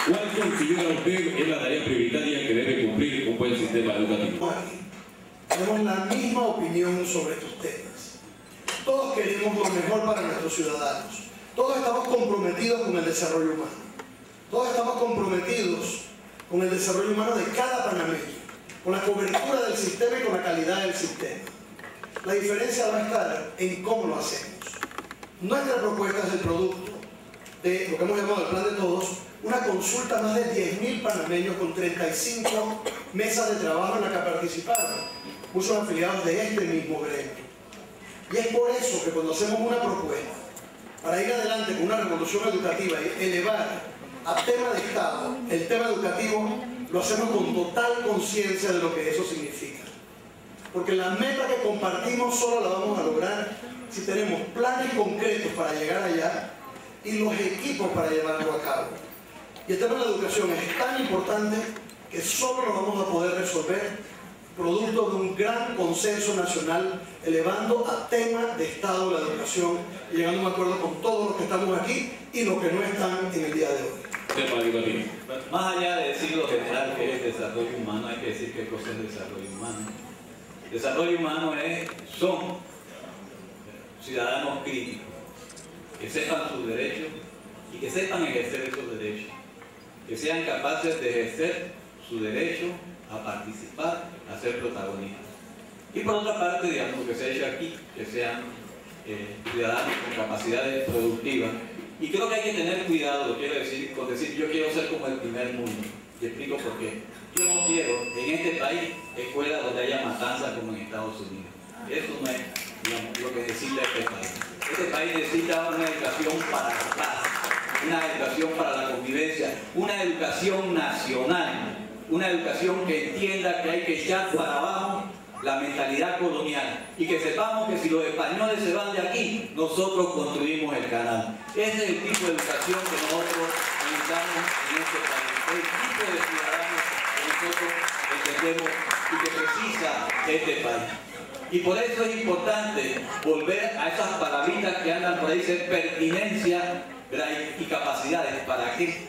¿Cuál considera usted es la tarea prioritaria que debe cumplir un buen sistema educativo? Tenemos la misma opinión sobre estos temas. Todos queremos lo mejor para nuestros ciudadanos. Todos estamos comprometidos con el desarrollo humano. Todos estamos comprometidos con el desarrollo humano de cada panameño, con la cobertura del sistema y con la calidad del sistema. La diferencia va a estar en cómo lo hacemos. Nuestra propuesta es el producto de lo que hemos llamado el Plan de Todos, una consulta a más de 10.000 panameños con 35 mesas de trabajo en las que participaron, muchos afiliados de este mismo gremio. Y es por eso que cuando hacemos una propuesta para ir adelante con una revolución educativa y elevar a tema de Estado el tema educativo, lo hacemos con total conciencia de lo que eso significa. Porque la meta que compartimos solo la vamos a lograr si tenemos planes concretos para llegar allá y los equipos para llevarlo a cabo. Y el tema de la educación es tan importante que solo lo vamos a poder resolver producto de un gran consenso nacional, elevando a tema de Estado la educación y llegando a un acuerdo con todos los que estamos aquí y los que no están en el día de hoy. Tema educativo. Más allá de decir lo general que es desarrollo humano, hay que decir qué cosa es desarrollo humano. Desarrollo humano son ciudadanos críticos, que sepan sus derechos y que sepan ejercer esos derechos, que sean capaces de ejercer su derecho a participar, a ser protagonistas. Y por otra parte, digamos, lo que se ha hecho aquí, que sean ciudadanos con capacidades productivas. Y creo que hay que tener cuidado, lo quiero decir, con decir yo quiero ser como el primer mundo. Y explico por qué. Yo no quiero en este país escuelas donde haya matanzas como en Estados Unidos. Eso no es, digamos, lo que necesita este país. Este país necesita una educación para la paz, una educación para la convivencia, una educación nacional, una educación que entienda que hay que echar para abajo la mentalidad colonial y que sepamos que si los españoles se van de aquí, nosotros construimos el canal. Ese es el tipo de educación que nosotros necesitamos en este país, el tipo de ciudadanos que nosotros entendemos y que precisa este país. Y por eso es importante volver a esas palabritas que andan por ahí, ser pertinencia y capacidades. ¿Para qué?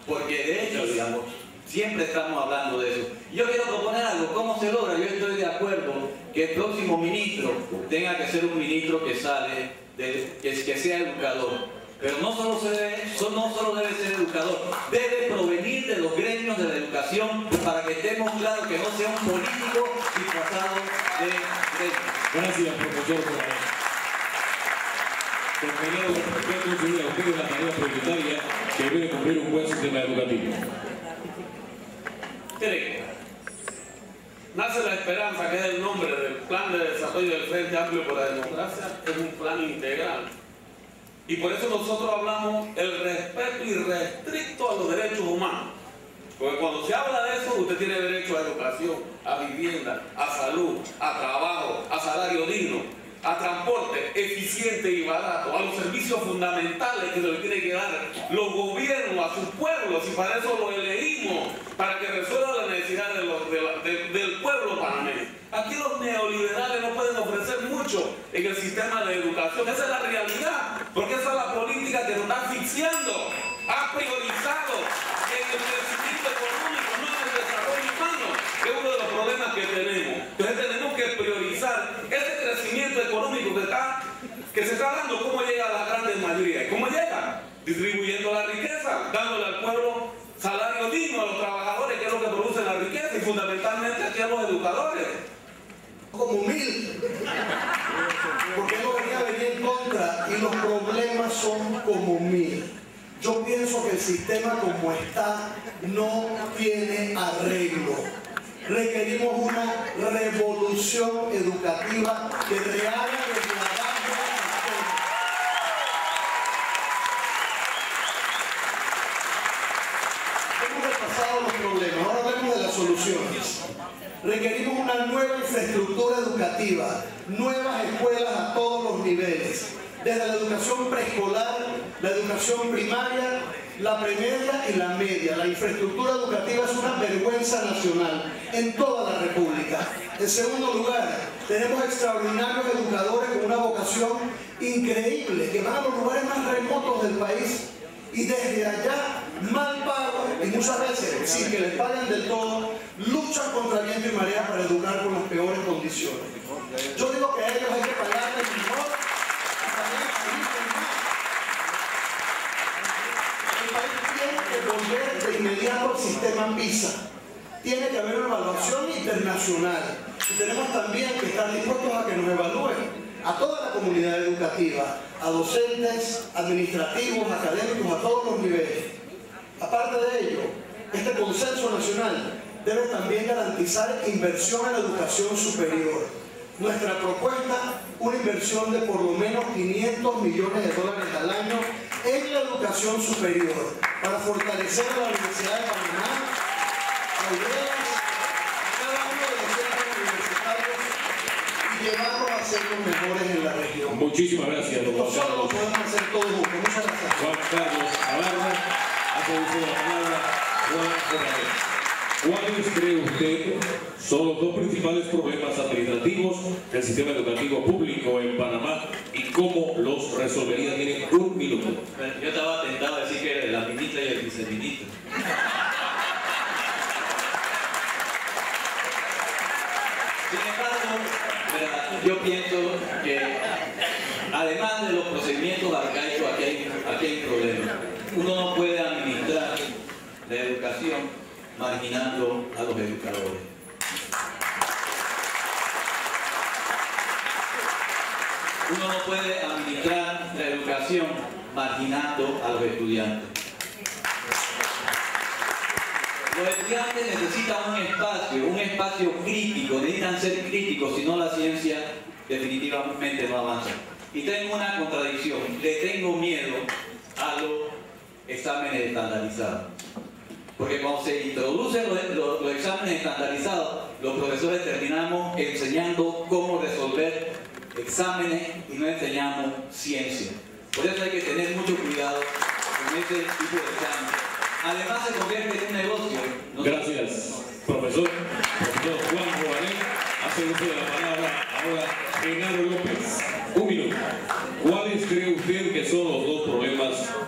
Porque de hecho, digamos, siempre estamos hablando de eso. Yo quiero proponer algo. ¿Cómo se logra? Yo estoy de acuerdo que el próximo ministro tenga que ser un ministro que sale, que sea educador. Pero no solo debe ser educador, debe provenir de los gremios de la educación para que estemos claros que no sea un político disfrazado de gremio. Gracias, profesor. compañeros, voy a considerar a ustedes la tarea prioritaria que debe cumplir un buen sistema educativo. Miren, nace la esperanza, que es el nombre del plan de desarrollo del Frente Amplio por la Democracia, es un plan integral. Y por eso nosotros hablamos el respeto irrestricto a los derechos humanos. Porque cuando se habla de eso, usted tiene derecho a educación, a vivienda, a salud, a trabajo, a salario digno, a transporte eficiente y barato, a los servicios fundamentales que se le tiene que dar los gobiernos a sus pueblos, y para eso lo elegimos, para que resuelva las necesidades del pueblo panameño. Aquí los neoliberales no pueden ofrecer mucho en el sistema de educación, esa es la realidad, porque esa es la política que nos está asfixiando. Ha priorizado en el crecimiento económico, no en el desarrollo humano, que es uno de los problemas que tenemos. Entonces tenemos que priorizar ese crecimiento económico que se está dando. ¿Cómo llega a la grande mayoría? ¿Y cómo llega? Distribuyendo la riqueza, dándole al pueblo salario digno, a los trabajadores, que es lo que produce la riqueza, y fundamentalmente aquí a los educadores. Como 1000, porque no venía en contra, y los problemas son como 1000. Yo pienso que el sistema como está no tiene arreglo. Requerimos una revolución educativa que rehaga desde abajo la historia. Hemos repasado los problemas, ahora hablemos de las soluciones. Requerimos una nueva infraestructura educativa, nuevas escuelas a todos los niveles, desde la educación preescolar, la educación primaria, la premedia y la media. La infraestructura educativa es una vergüenza nacional en toda la República. En segundo lugar, tenemos extraordinarios educadores con una vocación increíble, que van a los lugares más remotos del país y desde allá, mal pagos y muchas veces sin que les paguen del todo, luchan contra viento y marea para educar con las peores condiciones. Yo digo que a ellos hay que pagarles mejor y también exigirles más. El país tiene que volver de inmediato al sistema PISA. Tiene que haber una evaluación internacional. Y tenemos también que estar dispuestos a que nos evalúen a toda la comunidad educativa, a docentes, administrativos, académicos, a todos los niveles. Aparte de ello, este consenso nacional debe también garantizar inversión en la educación superior. Nuestra propuesta, una inversión de por lo menos $500 millones al año en la educación superior, para fortalecer a la Universidad de Panamá, a UDELAS, a cada uno de los centros universitarios, y llevarlos a ser los mejores en la región. Muchísimas gracias, don Juan Nosotros lo Carlos. podemos hacer todos juntos. Muchas gracias. Juan Carlos Navarra, hace uso de la palabra Juan Fernández. ¿Cuáles cree usted son los dos principales problemas administrativos del sistema educativo público en Panamá y cómo los resolvería? Tiene un minuto. Yo estaba tentado a decir que la ministra y el viceministro. Sin embargo, yo pienso que además de los procedimientos arcaicos, aquí hay un problema. Uno no puede administrar la educación marginando a los educadores. Uno no puede administrar la educación marginando a los estudiantes. Los estudiantes necesitan un espacio crítico, necesitan ser críticos, si no la ciencia definitivamente no avanza. Y tengo una contradicción, le tengo miedo a los exámenes estandarizados. Porque cuando se introducen los exámenes estandarizados, los profesores terminamos enseñando cómo resolver exámenes y no enseñamos ciencia. Por eso hay que tener mucho cuidado con ese tipo de exámenes. Además se convierte en un negocio. Gracias, profesor. Profesor Juan Joanel, hace uso de la palabra ahora Genaro López. Un minuto. ¿Cuáles cree usted que son los dos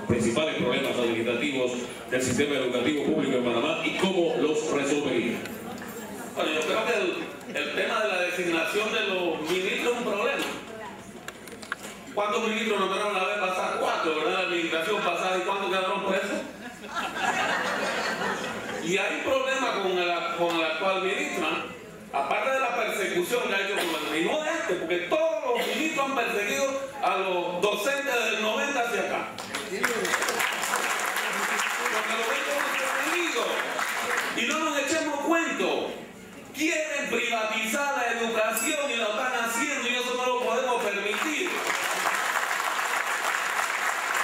principales problemas administrativos del sistema educativo público en Panamá y cómo los resolvería? Bueno, yo creo que el tema de la designación de los ministros es un problema. ¿Cuántos ministros nombraron la vez pasada? 4, ¿verdad? La administración pasada, ¿y cuántos quedaron presos? Y hay un problema con el actual ministro, ¿no? Aparte de la persecución que ha hecho con el ministro, y no porque todos los los ministros han perseguido a los docentes del 90 hacia acá. Porque lo ven como enemigos. Y no nos echemos cuento. Quieren privatizar la educación y lo están haciendo y eso no lo podemos permitir.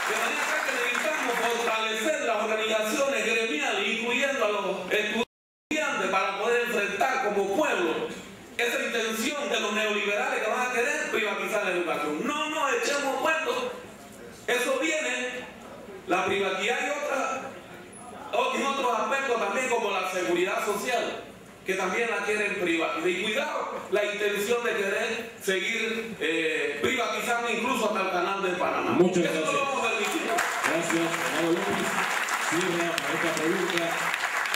De manera que necesitamos fortalecer las organizaciones gremiales, incluyendo a los estudiantes, para poder enfrentar como pueblo esa intención de los neoliberales que van a querer privatizar la educación. No nos echemos cuentos. Eso viene, la privatizar y otros aspectos también, como la seguridad social, que también la quieren privatizar. Y cuidado, la intención de querer seguir privatizando incluso hasta el canal de Panamá. Muchas gracias. Eso no lo vamos a permitir. Gracias, Amado López. Cierra esta pregunta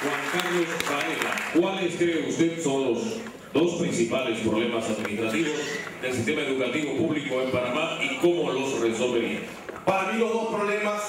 Juan Carlos Varela. ¿Cuáles cree usted son los dos principales problemas administrativos del sistema educativo público en Panamá y cómo los resolvería? Para mí los dos problemas,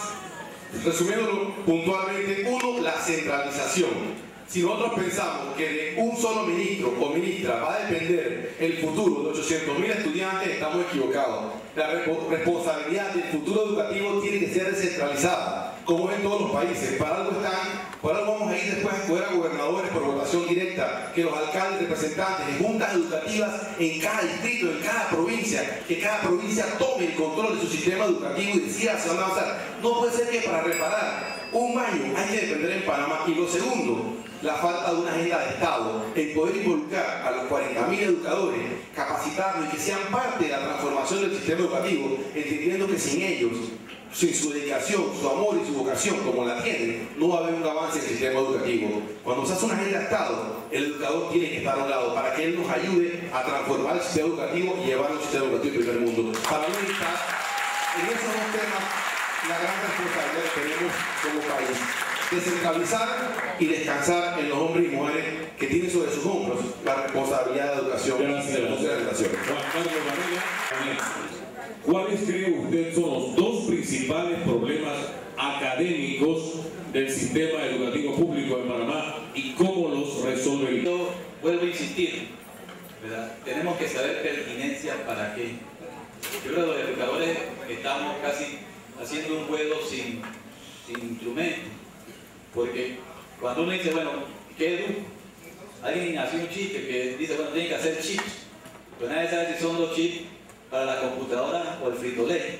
resumiéndolo puntualmente, uno, la centralización. Si nosotros pensamos que de un solo ministro o ministra va a depender el futuro de 800.000 estudiantes, estamos equivocados. La responsabilidad del futuro educativo tiene que ser descentralizada, como es en todos los países. Por algo vamos a ir después a escoger a gobernadores por votación directa, que los alcaldes, representantes en juntas educativas en cada distrito, en cada provincia, que cada provincia tome el control de su sistema educativo y decida hacia dónde avanzar. No puede ser que para reparar un baño hay que depender en Panamá. Y lo segundo, la falta de una agenda de Estado, el poder involucrar a los 40.000 educadores, capacitarlos y que sean parte de la transformación del sistema educativo, entendiendo que sin ellos, sin su dedicación, su amor y su vocación como la tienen, no va a haber un avance en el sistema educativo. Cuando se hace una agenda de Estado, el educador tiene que estar a un lado para que él nos ayude a transformar el sistema educativo y llevar el sistema educativo al primer mundo. Para mí está en esos dos temas la gran responsabilidad que tenemos como país. Descentralizar y descansar en los hombres y mujeres que tienen sobre sus hombros la responsabilidad de la educación y de la educación. Juan Carlos Varela, ¿cuáles cree usted son los dos principales problemas académicos del sistema educativo público en Panamá y cómo los resolvería? Yo vuelvo a insistir, ¿verdad? Tenemos que saber pertinencia para qué. Yo creo que los educadores estamos casi haciendo un juego sin instrumentos. Porque cuando uno dice, bueno, ¿qué educo? Alguien hace un chiste que dice, bueno, tiene que hacer chips. Pero nadie sabe si son los chips para la computadora o el frito-lay.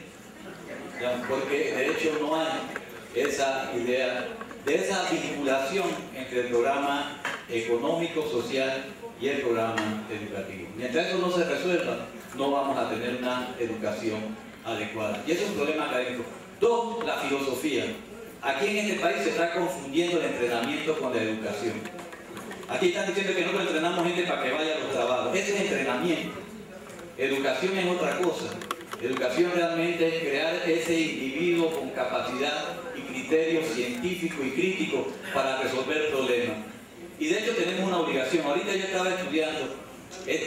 Porque de hecho no hay esa idea de esa vinculación entre el programa económico, social y el programa educativo. Mientras eso no se resuelva, no vamos a tener una educación adecuada. Y eso es un problema académico. Dos, la filosofía. Aquí en este país se está confundiendo el entrenamiento con la educación. Aquí están diciendo que nosotros entrenamos gente para que vaya a los trabajos. Ese es entrenamiento. Educación es otra cosa. Educación realmente es crear ese individuo con capacidad y criterio científico y crítico para resolver problemas. Y de hecho tenemos una obligación. Ahorita yo estaba estudiando,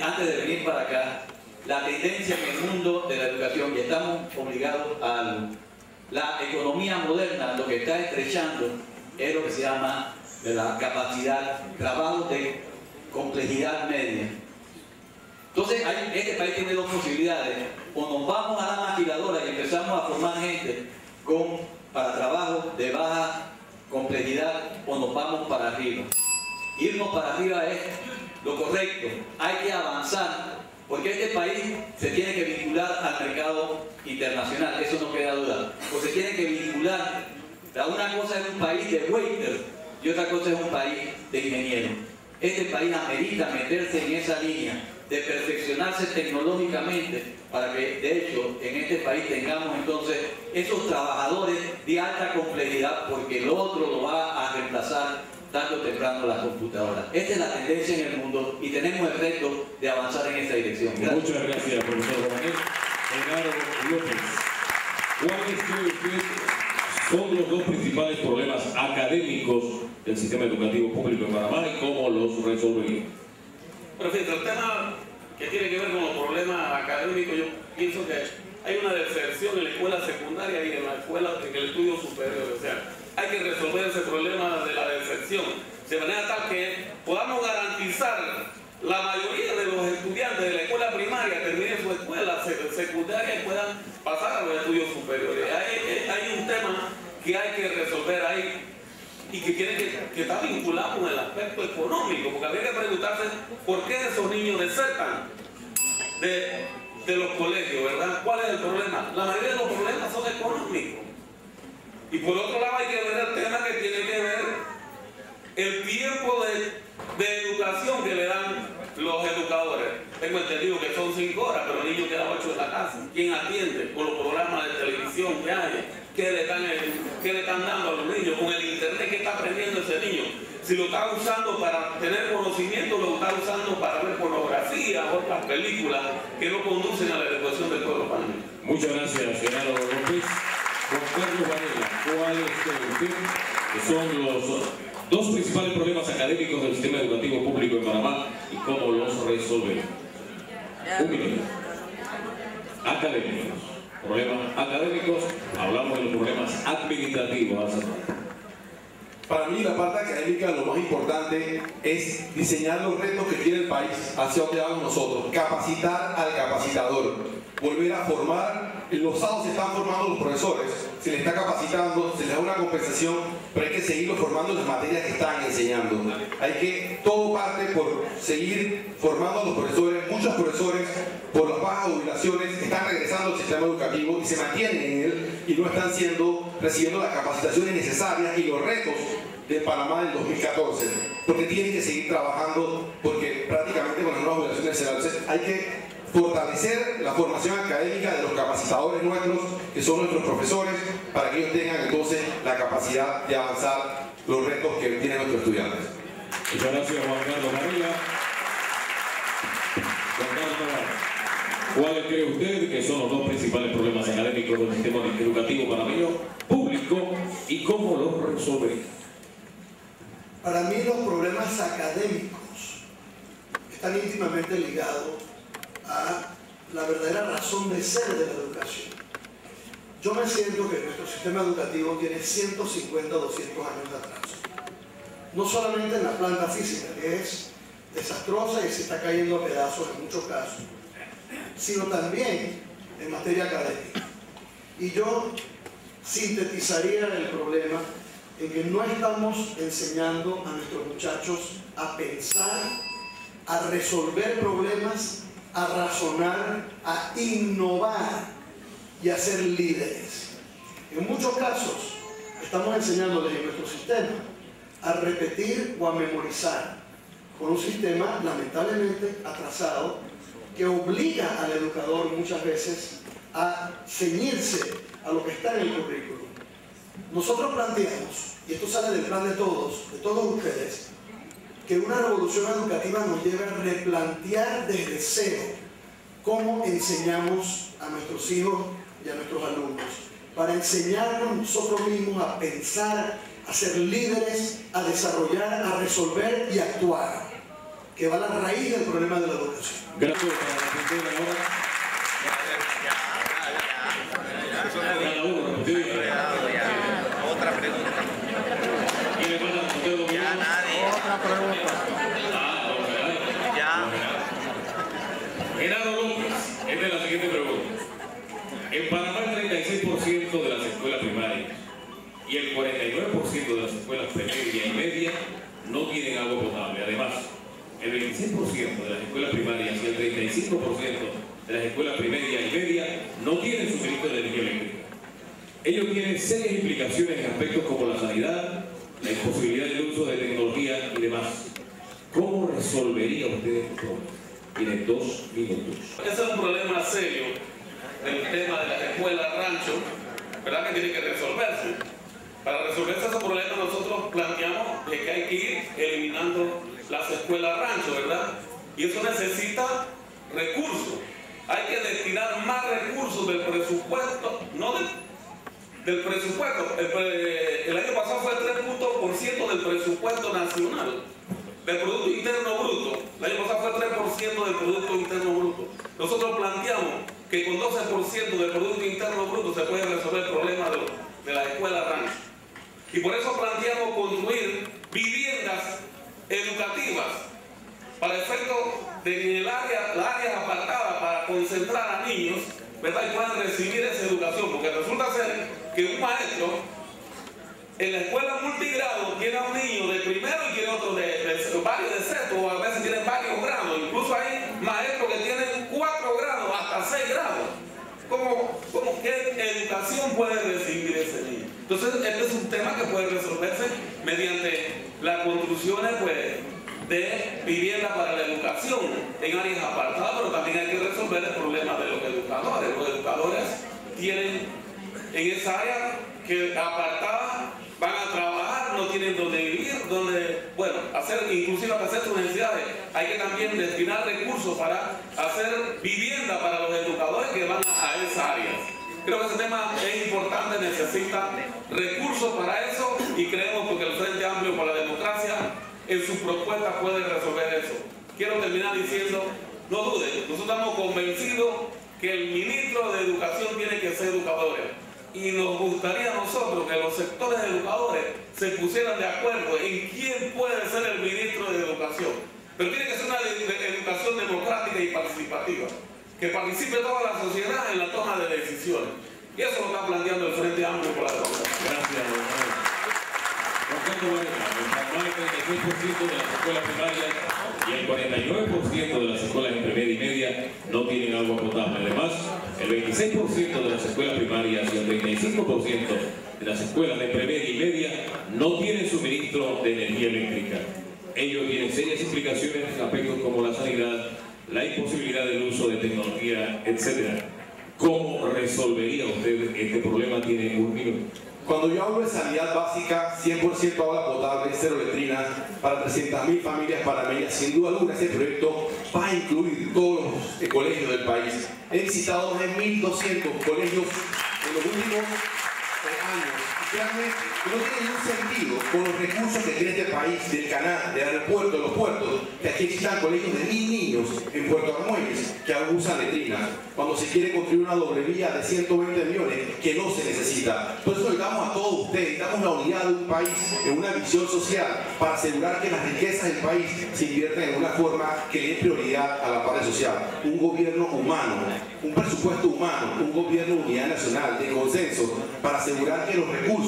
antes de venir para acá, la tendencia en el mundo de la educación, y estamos obligados a algo. La economía moderna lo que está estrechando es lo que se llama de la capacidad, trabajo de complejidad media. Entonces, este país tiene dos posibilidades. O nos vamos a la maquiladora y empezamos a formar gente para trabajo de baja complejidad, o nos vamos para arriba. Irnos para arriba es lo correcto. Hay que avanzar, porque este país se tiene que vincular al mercado internacional, eso no queda duda. O se tiene que vincular, una cosa es un país de waiters y otra cosa es un país de ingenieros. Este país amerita meterse en esa línea de perfeccionarse tecnológicamente para que, de hecho, en este país tengamos entonces esos trabajadores de alta complejidad, porque lo otro lo va a reemplazar tarde o temprano las computadoras. Esta es la tendencia en el mundo y tenemos el reto de avanzar en esta dirección. Gracias. Muchas gracias, profesor Juanel. Genaro López, ¿cuáles cree usted son los dos principales problemas académicos del sistema educativo público en Panamá y cómo los resolvería? Perfecto, el tema que tiene que ver con los problemas académicos, yo pienso que hay una deserción en la escuela secundaria y en la escuela, en el estudio superior. O sea, hay que resolver ese problema de la deserción, de manera tal que podamos garantizar la mayoría de los estudiantes de la escuela primaria terminen su escuela la secundaria y puedan pasar a los estudios superiores. Hay un tema que hay que resolver ahí y que está vinculado con el aspecto económico, porque habría que preguntarse por qué esos niños desertan de los colegios, ¿verdad? ¿Cuál es el problema? La mayoría de los problemas son económicos. Y por otro lado hay que ver el tema que tiene que ver el tiempo de educación que le dan los educadores. Tengo entendido que son 5 horas, pero el niño queda 8 en la casa. ¿Quién atiende? Con los programas de televisión que hay. ¿Qué le están dando a los niños? Con el internet, ¿qué está aprendiendo ese niño? Si lo está usando para tener conocimiento, lo está usando para ver pornografía o otras películas que no conducen a la educación del pueblo panameño. Muchas gracias, Gerardo López. Juan Carlos Varela, ¿cuáles cree usted que son los 2 principales problemas académicos del sistema educativo público en Panamá y cómo los resolver? 1 minuto. Académicos. Problemas académicos, hablamos de los problemas administrativos. Para mí la parte académica lo más importante es diseñar los retos que tiene el país, hacia donde vamos nosotros, capacitar al capacitador, volver a formar. Los sábados se están formando los profesores, se les está capacitando, se les da una compensación, pero hay que seguirlos formando en las materias que están enseñando. Todo parte por seguir formando a los profesores. Muchos profesores, por las bajas jubilaciones, están regresando al sistema educativo y se mantienen en él y no están recibiendo las capacitaciones necesarias y los retos de Panamá del 2014, porque tienen que seguir trabajando, porque prácticamente con las nuevas jubilaciones se dan. Hay que fortalecer la formación académica de los capacitadores nuestros, que son nuestros profesores, para que ellos tengan entonces la capacidad de avanzar los retos que tienen nuestros estudiantes. Muchas gracias, Juan Carlos Varela. Juan Carlos Varela, ¿cuáles cree usted que son los 2 principales problemas académicos del sistema educativo panameño público y cómo los resolver? Para mí los problemas académicos están íntimamente ligados a la verdadera razón de ser de la educación. Yo me siento que nuestro sistema educativo tiene 150 o 200 años de atraso. No solamente en la planta física, que es desastrosa y se está cayendo a pedazos en muchos casos, sino también en materia académica. Y yo sintetizaría el problema en que no estamos enseñando a nuestros muchachos a pensar, a resolver problemas, a razonar, a innovar y a ser líderes. En muchos casos estamos enseñándoles en nuestro sistema a repetir o a memorizar, con un sistema lamentablemente atrasado que obliga al educador muchas veces a ceñirse a lo que está en el currículum. Nosotros planteamos, y esto sale del plan de todos ustedes, que una revolución educativa nos lleve a replantear desde cero cómo enseñamos a nuestros hijos y a nuestros alumnos, para enseñarnos nosotros mismos a pensar, a ser líderes, a desarrollar, a resolver y a actuar, que va a la raíz del problema de la educación. Gracias para la presidenta ahora. Cada uno, otra pregunta. ¿Quién le falta usted? Ya nadie. Otra pregunta. Ya. Gerardo López, esta es la siguiente pregunta. En Panamá el 36% de las escuelas primarias y el 49% de las escuelas media y media no tienen agua potable. Además, el 26% de las escuelas primarias y el 35% de las escuelas primaria y media no tienen suministro de energía eléctrica. Ello tiene serias implicaciones en aspectos como la sanidad, la imposibilidad del uso de tecnología y demás. ¿Cómo resolvería usted este problema? Tiene 2 minutos. Ese es un problema serio del tema de las escuelas rancho, ¿verdad? Que tiene que resolverse. Para resolver ese problema nosotros planteamos que hay que ir eliminando las escuelas rancho, ¿verdad? Y eso necesita recursos. Hay que destinar más recursos del presupuesto, no del presupuesto. El año pasado fue el 3% del presupuesto nacional, del Producto Interno Bruto. El año pasado fue el 3% del Producto Interno Bruto. Nosotros planteamos que con 12% del Producto Interno Bruto se puede resolver el problema de la escuela rancho. Y por eso planteamos construir viviendas educativas para efecto de las áreas apartadas para conservar concentrar a niños, ¿verdad? Y puedan recibir esa educación, porque resulta ser que un maestro en la escuela multigrado tiene a un niño de primero y tiene otro de varios de sexto, o a veces tienen varios grados. Incluso hay maestros que tienen 4 grados, hasta 6 grados. ¿Qué educación puede recibir ese niño? Entonces, este es un tema que puede resolverse mediante las construcciones, pues, de vivienda para la educación en áreas apartadas, pero también hay que resolver el problema de los educadores. Los educadores tienen en esa área que apartada van a trabajar, no tienen donde vivir, inclusive para hacer sus necesidades. Hay que también destinar recursos para hacer vivienda para los educadores que van a esas áreas. Creo que ese tema es importante, necesita recursos para eso, y creemos que el Frente Amplio por la Democracia en sus propuestas puede resolver eso. Quiero terminar diciendo, no duden, nosotros estamos convencidos que el ministro de Educación tiene que ser educador. Y nos gustaría a nosotros que los sectores educadores se pusieran de acuerdo en quién puede ser el ministro de Educación. Pero tiene que ser una educación democrática y participativa, que participe toda la sociedad en la toma de decisiones. Y eso lo está planteando el Frente Amplio por la Democracia. Gracias, don Manuel. El 36% de las escuelas primarias y el 49% de las escuelas intermedia y media no tienen agua potable. Además, el 26% de las escuelas primarias y el 35% de las escuelas de premedia y media no tienen suministro de energía eléctrica. Ello tiene serias implicaciones en aspectos como la sanidad, la imposibilidad del uso de tecnología, etc. ¿Cómo resolvería usted este problema? Tiene un minuto. Cuando yo hablo de sanidad básica, 100% agua potable, 0 letrinas para 300.000 familias panameñas, sin duda alguna ese proyecto va a incluir todos los colegios del país. He visitado más de 1.200 colegios en los últimos años. Realmente no tiene ningún sentido con los recursos que tiene este país, del canal, del aeropuerto, de los puertos, que aquí existan colegios de 1.000 niños en Puerto Armuelles que aún usan letrinas, cuando se quiere construir una doble vía de 120 millones que no se necesita. Por eso necesitamos a todos ustedes, necesitamos la unidad de un país en una visión social para asegurar que las riquezas del país se inviertan en una forma que dé prioridad a la parte social. Un gobierno humano, un presupuesto humano, un gobierno de unidad nacional, de consenso, para asegurar que los recursos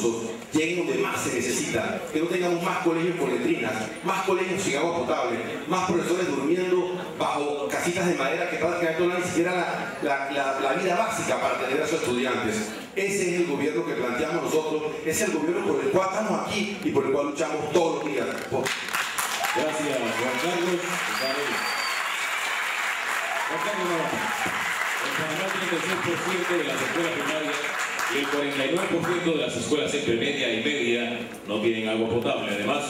lleguen donde más se necesita, que no tengamos más colegios con letrinas, más colegios sin agua potable, más profesores durmiendo bajo casitas de madera que prácticamente no dan ni siquiera la vida básica para tener a sus estudiantes. Ese es el gobierno que planteamos nosotros, ese es el gobierno por el cual estamos aquí y por el cual luchamos todos los días. Gracias, Juan Carlos. Juan Carlos Navarro. En Panamá, el 36% de las escuelas primarias y el 49% de las escuelas intermedia y media no tienen agua potable. Además,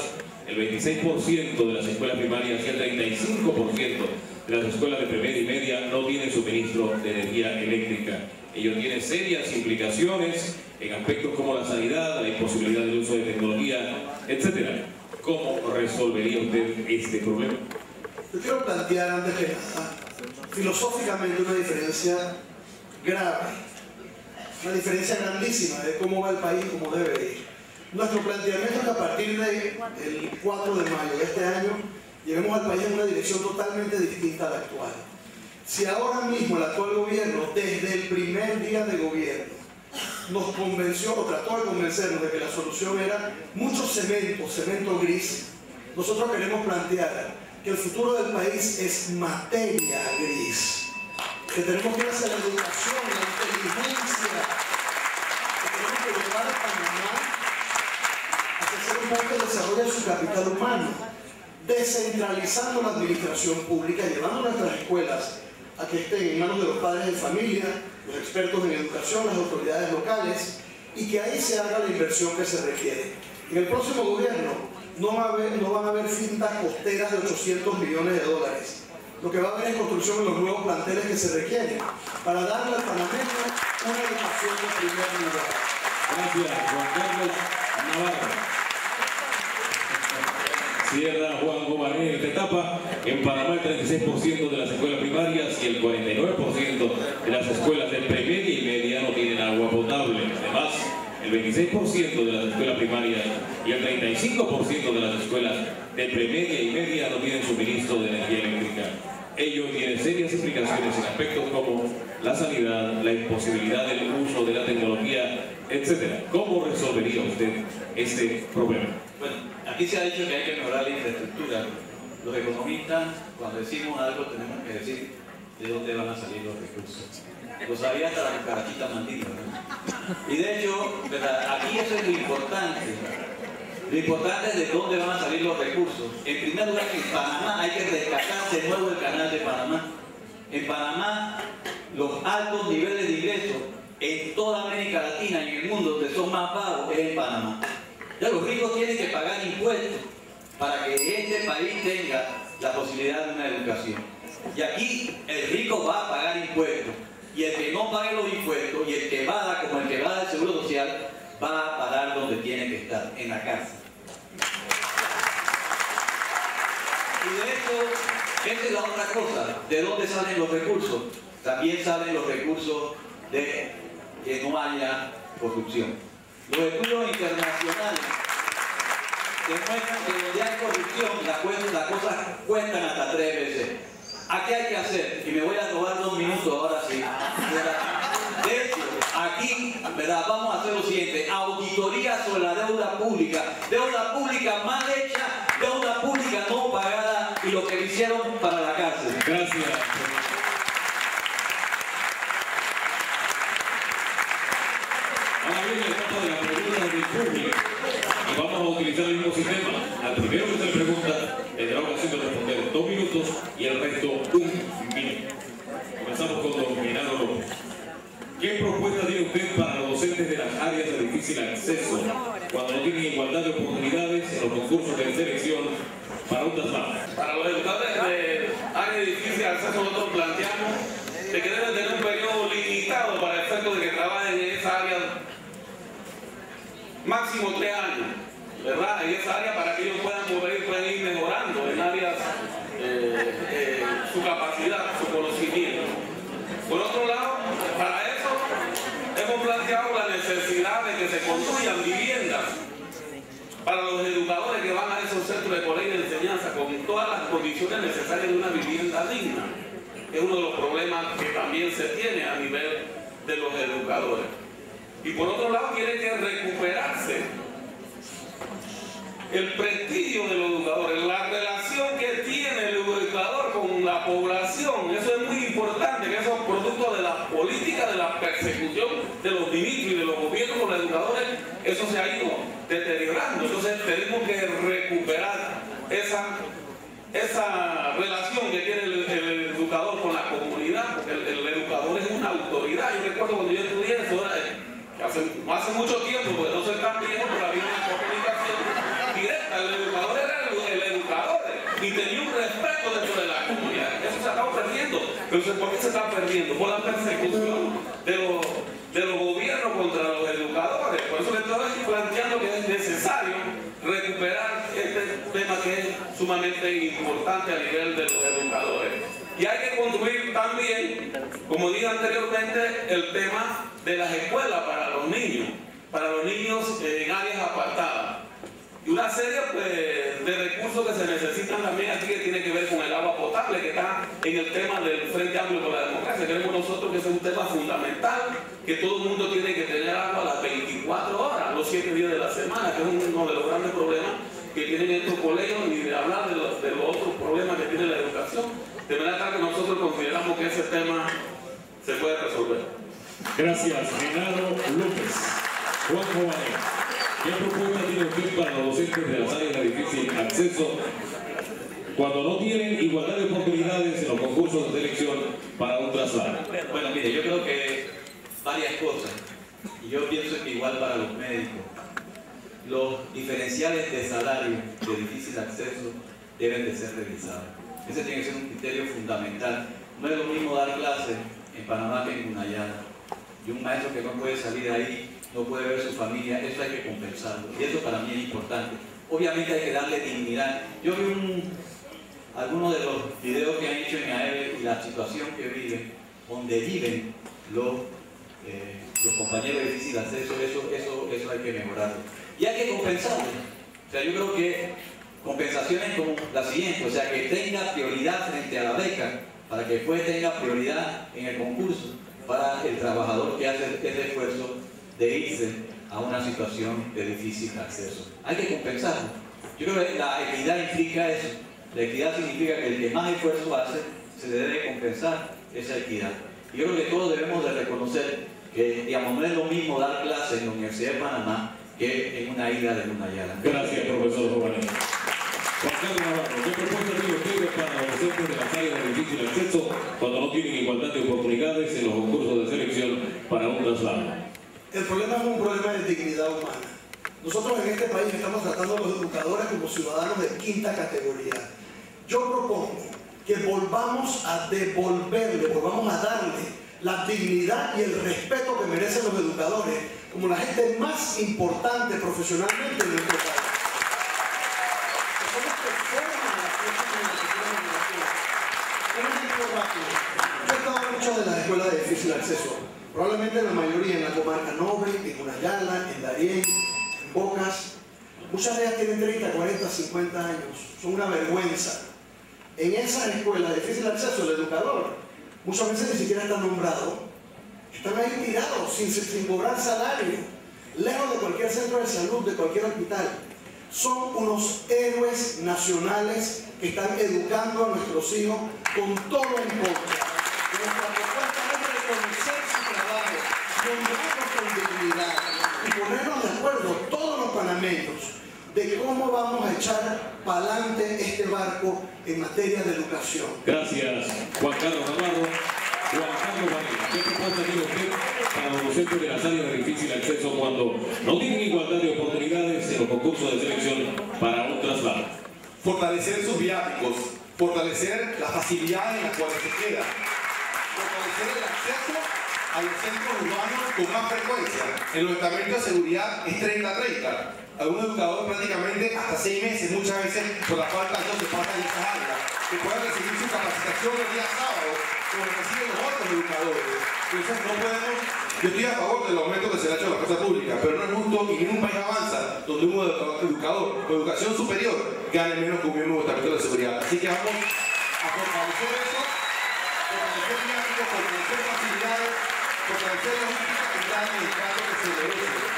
el 26% de las escuelas primarias y el 35% de las escuelas de premedia y media no tienen suministro de energía eléctrica. Ello tiene serias implicaciones en aspectos como la sanidad, la imposibilidad del uso de tecnología, etc. ¿Cómo resolvería usted este problema? Yo quiero plantear antes que nada, filosóficamente, una diferencia grave, una diferencia grandísima de cómo va el país y cómo debe ir. Nuestro planteamiento es que a partir del 4 de mayo de este año llevemos al país en una dirección totalmente distinta a la actual. Si ahora mismo el actual gobierno, desde el primer día de gobierno, nos convenció o trató de convencernos de que la solución era mucho cemento gris, nosotros queremos plantear que el futuro del país es materia gris, que tenemos que ir hacia la educación, la inteligencia, que tenemos que llevar a Panamá a ser un país que desarrolle su capital humano, descentralizando la administración pública, llevando nuestras escuelas a que estén en manos de los padres de familia, los expertos en educación, las autoridades locales, y que ahí se haga la inversión que se requiere. En el próximo gobierno no van a haber fintas costeras de 800 millones de dólares. Lo que va a haber es construcción de los nuevos planteles que se requieren para darle al panameño una educación de primer lugar. Gracias, Juan Carlos Navarro. Cierra Juan Gomané en esta etapa. En Panamá el 36% de las escuelas primarias y el 49% de las escuelas de premedia y media no tienen agua potable. Además, el 26% de las escuelas primarias y el 35% de las escuelas de premedia y media no tienen suministro de energía eléctrica. Ello tiene serias implicaciones en aspectos como la sanidad, la imposibilidad del uso de la tecnología, etc. ¿Cómo resolvería usted este problema? Bueno, aquí se ha dicho que hay que mejorar la infraestructura. Los economistas, cuando decimos algo, tenemos que decir de dónde van a salir los recursos. Lo sabía hasta la cucarachita mandíbula, ¿no? Y de hecho, ¿verdad? Aquí eso es lo importante. Lo importante es de dónde van a salir los recursos. En primer lugar, en Panamá hay que rescatar de nuevo el canal de Panamá. En Panamá, los altos niveles de ingresos en toda América Latina y en el mundo, donde son más bajos, es en Panamá. Ya los ricos tienen que pagar impuestos para que este país tenga la posibilidad de una educación. Y aquí el rico va a pagar impuestos. Y el que no pague los impuestos y el que va, como el que va del Seguro Social, va a parar donde tiene que estar, en la cárcel. Y de hecho, esa es la otra cosa. ¿De dónde salen los recursos? También salen los recursos de que no haya corrupción. Los estudios internacionales demuestran que donde hay corrupción, las cosas cuentan hasta 3 veces. ¿A qué hay que hacer? Y me voy a robar 2 minutos ahora sí. De hecho, aquí, ¿verdad? Vamos a hacer lo siguiente: auditoría sobre la deuda pública mal hecha, deuda pública no pagada y lo que le hicieron para la cárcel. Gracias. Ahora viene el campo de la pregunta del público y vamos a utilizar el mismo sistema. Al primero que se le pregunta tendrá ocasión de responder 2 minutos y el resto 1 minuto. Comenzamos con don Genaro López. ¿Qué propuesta tiene usted para los docentes de las áreas de difícil acceso cuando no tienen igualdad de oportunidades en los concursos de selección para un traslado? Para los educadores de áreas de difícil acceso, nosotros planteamos de que deben tener un periodo limitado para el efecto de que trabajen en esa área, máximo 3 años, ¿verdad? En esa área, para que ellos puedan ir mejorando en áreas su capacidad, su conocimiento. Por otro lado, para eso hemos planteado la necesidad de que se construyan viviendas para los educadores que van a esos centros de colegio de enseñanza con todas las condiciones necesarias de una vivienda digna. Es uno de los problemas que también se tiene a nivel de los educadores. Y por otro lado, tiene que recuperarse el prestigio de los educadores, la relación que tiene el educador con la población. Eso es muy importante, que esos productos de la política, de la persecución de los ministros y de los gobiernos con los educadores, eso se ha ido deteriorando. Entonces tenemos que recuperar esa relación que tiene el educador con la comunidad, porque el educador es una autoridad. Yo recuerdo cuando yo estudié eso, hace mucho tiempo, porque no soy tan viejo, pero había una comunicación directa. El educador era el educador y tenía un respeto dentro de la comunidad. Eso se está perdiendo. Pero ¿por qué se está perdiendo? Por la persecución de los gobiernos contra los educadores. Por eso le estoy planteando que es necesario recuperar este tema que es sumamente importante a nivel de los educadores. Y hay que construir también, como dije anteriormente, el tema de las escuelas para los niños en áreas apartadas. Y una serie de recursos que se necesitan también aquí, que tiene que ver con el agua potable, que está en el tema del Frente Amplio por la Democracia. Creemos nosotros que ese es un tema fundamental, que todo el mundo tiene que tener agua a las 24 horas, los 7 días de la semana, que es uno de los grandes problemas que tienen estos colegios, y de hablar de los otros problemas que tiene la educación. De manera tal que nosotros consideramos que ese tema se puede resolver. Gracias, Genaro López. Juan Jovanel, ¿qué propuesta tiene usted para los docentes de las áreas de difícil acceso cuando no tienen igualdad de oportunidades en los concursos de selección para un traslado? Bueno, mire, yo creo que varias cosas. Y yo pienso que igual para los médicos, los diferenciales de salario de difícil acceso deben de ser revisados. Ese tiene que ser un criterio fundamental. No es lo mismo dar clases en Panamá que en Cunayala. Y un maestro que no puede salir de ahí, no puede ver su familia, eso hay que compensarlo. Y eso para mí es importante. Obviamente hay que darle dignidad. Yo vi algunos de los videos que han hecho en AEB y la situación que viven, donde viven los compañeros de difícil acceso, eso hay que mejorarlo. Y hay que compensarlo. O sea, yo creo que compensaciones como la siguiente, o sea, que tenga prioridad frente a la beca, para que después tenga prioridad en el concurso para el trabajador que hace el esfuerzo de irse a una situación de difícil acceso. Hay que compensarlo. Yo creo que la equidad implica eso. La equidad significa que el que más esfuerzo hace, se le debe compensar esa equidad. Y yo creo que todos debemos de reconocer que, digamos, no es lo mismo dar clases en la Universidad de Panamá que en una isla de Lunayala. Gracias, profesor Giovanni. Juan Carlos Navarro, ¿qué propuesta tiene usted para los docentes de las áreas de difícil acceso cuando no tienen igualdad de oportunidades en los concursos de selección para un traslado? El problema es un problema de dignidad humana. Nosotros en este país estamos tratando a los educadores como ciudadanos de quinta categoría. Yo propongo que volvamos a devolverle, volvamos a darle la dignidad y el respeto que merecen los educadores como la gente más importante profesionalmente en nuestro país. Somos personas a la próxima generación. Un ejemplo rápido. Yo he estado en muchas de las escuelas de difícil acceso. Probablemente la mayoría en la comarca Nobre, en Lunayala, en Darién, en Bocas. Muchas de ellas tienen 30, 40, 50 años. Son una vergüenza. En esas escuelas de difícil acceso, el educador muchas veces ni siquiera está nombrado. Están ahí tirados, sin cobrar salario, lejos de cualquier centro de salud, de cualquier hospital. Son unos héroes nacionales que están educando a nuestros hijos con todo en contra. Nuestra propuesta es reconocer su trabajo, nombrarlos con dignidad y ponernos de acuerdo todos los panameños de cómo vamos a echar para adelante este barco en materia de educación. Gracias, Juan Carlos Navarro. Juan Carlos Varela, ¿qué propuesta tiene usted para los docentes de las áreas de difícil acceso cuando no tienen igualdad de oportunidades en los concursos de selección para un traslado? Fortalecer sus viáticos, fortalecer las facilidades en las cuales se quedan, fortalecer el acceso a los centros urbanos con más frecuencia. En los estamentos de seguridad es 30-30. Algún educador prácticamente hasta 6 meses, muchas veces por la falta de se pasa en esas áreas, que puedan recibir su capacitación el día sábado, como reciben los otros educadores. Entonces no podemos, yo estoy a favor del aumento que se le ha hecho a la fuerza pública, pero no es justo y ningún país avanza donde un educador con educación superior gane menos que un miembro de estamentos de seguridad. Así que vamos a fortalecer eso, fortalecer dinámicos, fortalecer facilidades, fortalecer logística y darle el caso que se merece.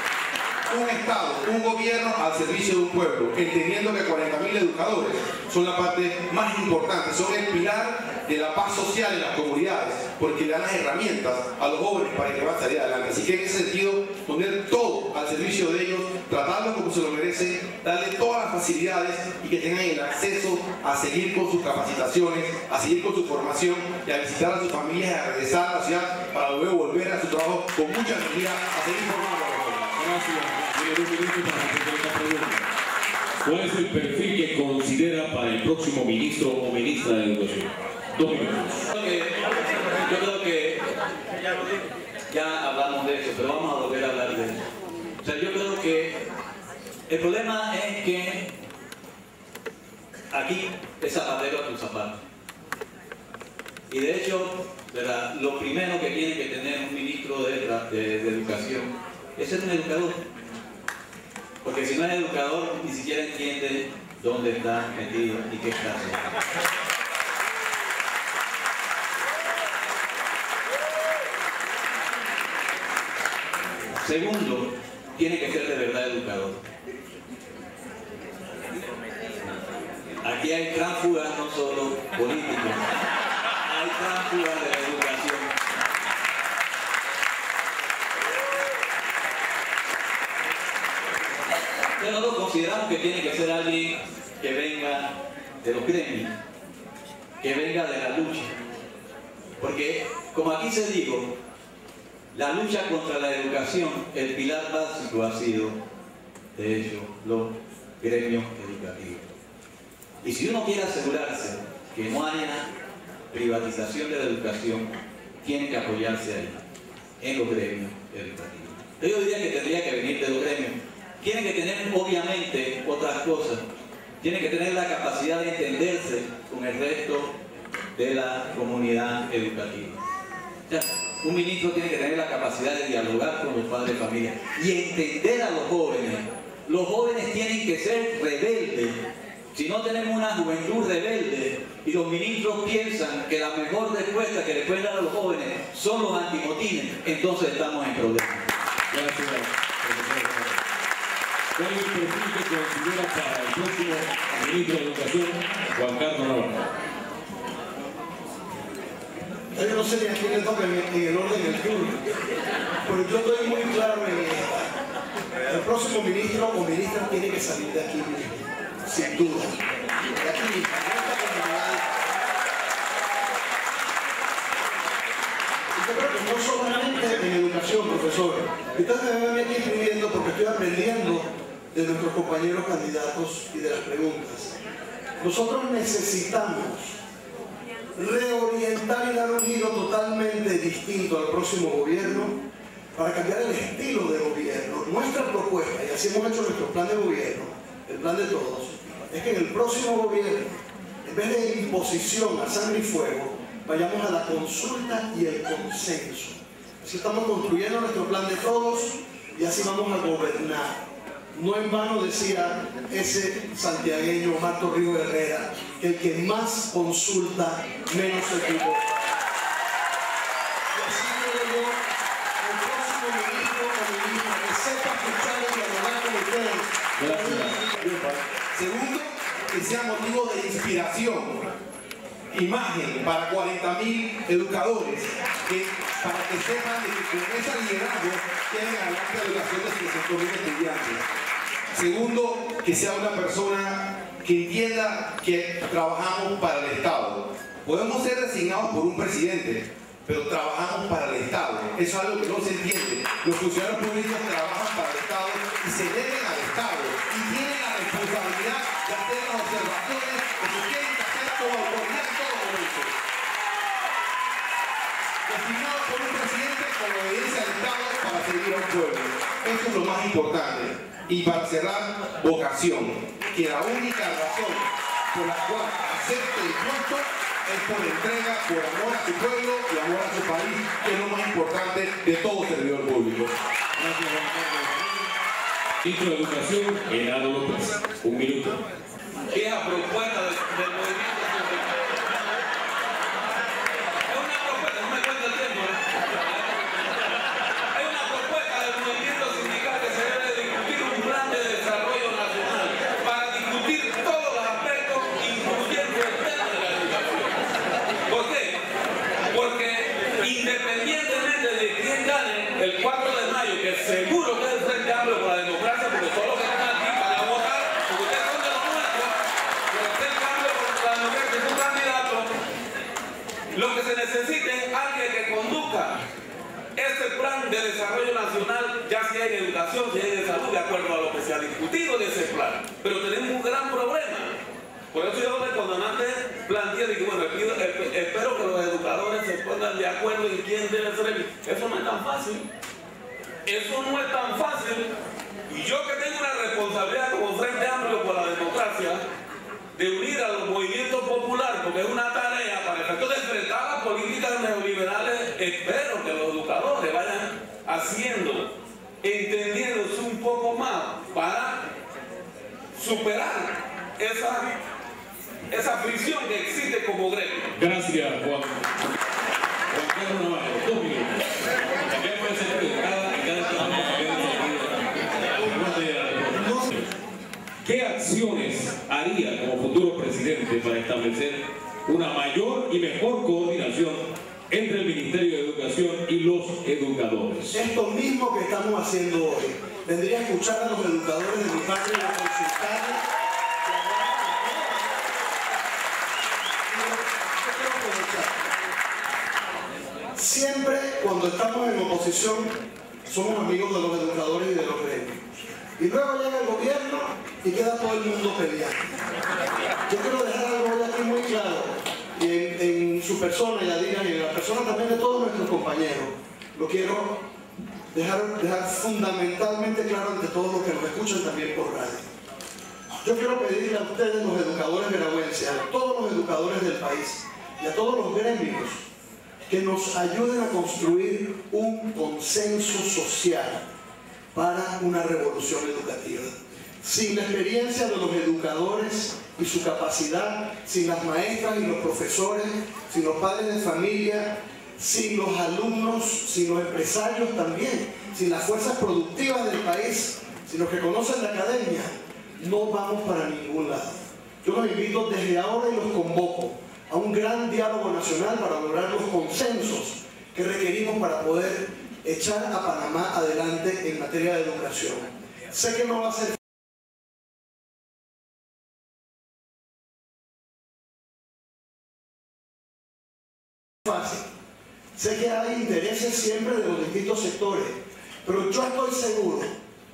Un Estado, un gobierno al servicio de un pueblo, entendiendo que 40.000 educadores son la parte más importante, son el pilar de la paz social en las comunidades, porque le dan las herramientas a los jóvenes para que puedan salir adelante. Así que en ese sentido, poner todo al servicio de ellos, tratarlos como se lo merecen, darle todas las facilidades y que tengan el acceso a seguir con sus capacitaciones, a seguir con su formación y a visitar a sus familias y a regresar a la ciudad para luego volver a su trabajo con mucha energía a seguir formando a los jóvenes. Gracias. Tiene 2 minutos para responder esta pregunta. ¿Cuál es el perfil que considera para el próximo ministro o ministra de Educación? 2 minutos. Yo creo que ya hablamos de eso, pero vamos a volver a hablar de eso. O sea, yo creo que el problema es que aquí es zapatero a tu zapato. Y de hecho, ¿verdad?, lo primero que tiene que tener un ministro de Educación es ser un educador. Porque si no es educador, ni siquiera entiende dónde está metido y qué está haciendo. Segundo, tiene que ser de verdad educador. Aquí hay tránsfugas no solo políticos, hay tránsfugas de la educación. Pero nosotros consideramos que tiene que ser alguien que venga de los gremios, que venga de la lucha. Porque, como aquí se dijo, la lucha contra la educación, el pilar básico ha sido, de hecho, los gremios educativos. Y si uno quiere asegurarse que no haya privatización de la educación, tiene que apoyarse ahí, en los gremios educativos. Yo diría que tendría que venir de los gremios. Tienen que tener, obviamente, otras cosas. Tienen que tener la capacidad de entenderse con el resto de la comunidad educativa. O sea, un ministro tiene que tener la capacidad de dialogar con los padres de familia y entender a los jóvenes. Los jóvenes tienen que ser rebeldes, Si no tenemos una juventud rebelde y los ministros piensan que la mejor respuesta que le pueden dar a los jóvenes son los antimotines, entonces estamos en problemas. Gracias, profesor. ¿Cuál es el perfil que considera para el próximo ministro de Educación, Juan Carlos Navarro? Yo no sé ni a quién le toca en el orden del turno, pero yo estoy muy claro en esta. El próximo ministro o ministra tiene que salir de aquí mismo, sin duda. De aquí mismo, de esta comunidad. Y yo creo que no solamente en educación, profesor. Ustedes me ven aquí escribiendo porque estoy aprendiendo de nuestros compañeros candidatos y de las preguntas. Nosotros necesitamos reorientar y dar un giro totalmente distinto al próximo gobierno para cambiar el estilo de gobierno. Nuestra propuesta, y así hemos hecho nuestro plan de gobierno, el plan de todos, es que en el próximo gobierno, en vez de imposición a sangre y fuego, vayamos a la consulta y el consenso. Así estamos construyendo nuestro plan de todos y así vamos a gobernar. No en vano decía ese santiagueño Marto Río Herrera, que el que más consulta, menos se equivoca. Y así quiero yo, el próximo ministro o ministra que sepa escuchar y dialogar con ustedes. Segundo, que sea motivo de inspiración, imagen para 40.000 educadores, para que sepan de que con ese liderazgo tienen adelante la educación de 300.000 estudiantes. Segundo, que sea una persona que entienda que trabajamos para el Estado. Podemos ser designados por un presidente, pero trabajamos para el Estado. Eso es algo que no se entiende. Los funcionarios públicos trabajan para el Estado y se deben al Estado y tienen la responsabilidad de hacer las observaciones que se tienen que hacer como autoridad en todo momento. Designado por un presidente con obediencia al Estado para servir a un pueblo. Eso es lo más importante. Y para cerrar, vocación, que la única razón por la cual acepte el puesto es por entrega, por amor a su pueblo y amor a su país, que es lo más importante de todo servidor público. Gracias, Juan Carlos. Ministro de Educación, Genaro López. Un minuto. Es a propuesta del movimiento. Es una propuesta, no me cuenta el tiempo. Es una propuesta del movimiento sindical que se debe discutir un plan de desarrollo nacional para discutir todos los aspectos, incluyendo el tema de la educación. ¿Por qué? Porque independientemente de quién gane el 4 de mayo, que seguro que es el Frente Amplio por la Democracia, porque todos los que están aquí para votar, porque ustedes son de los nuestros, que el Frente Amplio por la Democracia es un candidato, lo que se necesita es alguien que conduzca este plan de desarrollo nacional, ya sea en educación, sea en salud, de acuerdo a lo que se ha discutido en ese plan. Pero tenemos un gran problema. Por eso yo cuando antes planteé, digo, bueno, espero que los educadores se pongan de acuerdo en quién debe ser el... Eso no es tan fácil. Eso no es tan fácil. Y yo que tengo una responsabilidad como Frente Amplio por la Democracia, de unir a los movimientos populares, porque es una tarea para efecto de enfrentar las políticas neoliberales, espero que los educadores vayan haciendo, entendiéndose un poco más para superar esa fricción que existe como gremio. Gracias, Juan Carlos Navarro. 2 minutos. Acá puede ser ¿qué acciones haría como futuro presidente para establecer una mayor y mejor coordinación entre el Ministerio de Educación y los educadores? Esto mismo que estamos haciendo hoy. Tendría que escuchar a los educadores de mi parte y consultarles. Siempre cuando estamos en oposición somos amigos de los educadores y de los gremios. Y luego llega el gobierno y queda todo el mundo peleando. Yo quiero dejar algo hoy aquí muy claro, y en su persona, Yadira, y en la persona también de todos nuestros compañeros. Lo quiero dejar fundamentalmente claro ante todos los que nos escuchan también por radio. Yo quiero pedirle a ustedes, los educadores veragüenses, a todos los educadores del país y a todos los gremios, que nos ayuden a construir un consenso social para una revolución educativa. Sin la experiencia de los educadores y su capacidad, sin las maestras y los profesores, sin los padres de familia, sin los alumnos, sin los empresarios también, sin las fuerzas productivas del país, sin los que conocen la academia, no vamos para ningún lado. Yo los invito desde ahora y los convoco a un gran diálogo nacional para lograr los consensos que requerimos para poder echar a Panamá adelante en materia de educación. Sé que no va a ser fácil. Sé que hay intereses siempre de los distintos sectores, pero yo estoy seguro,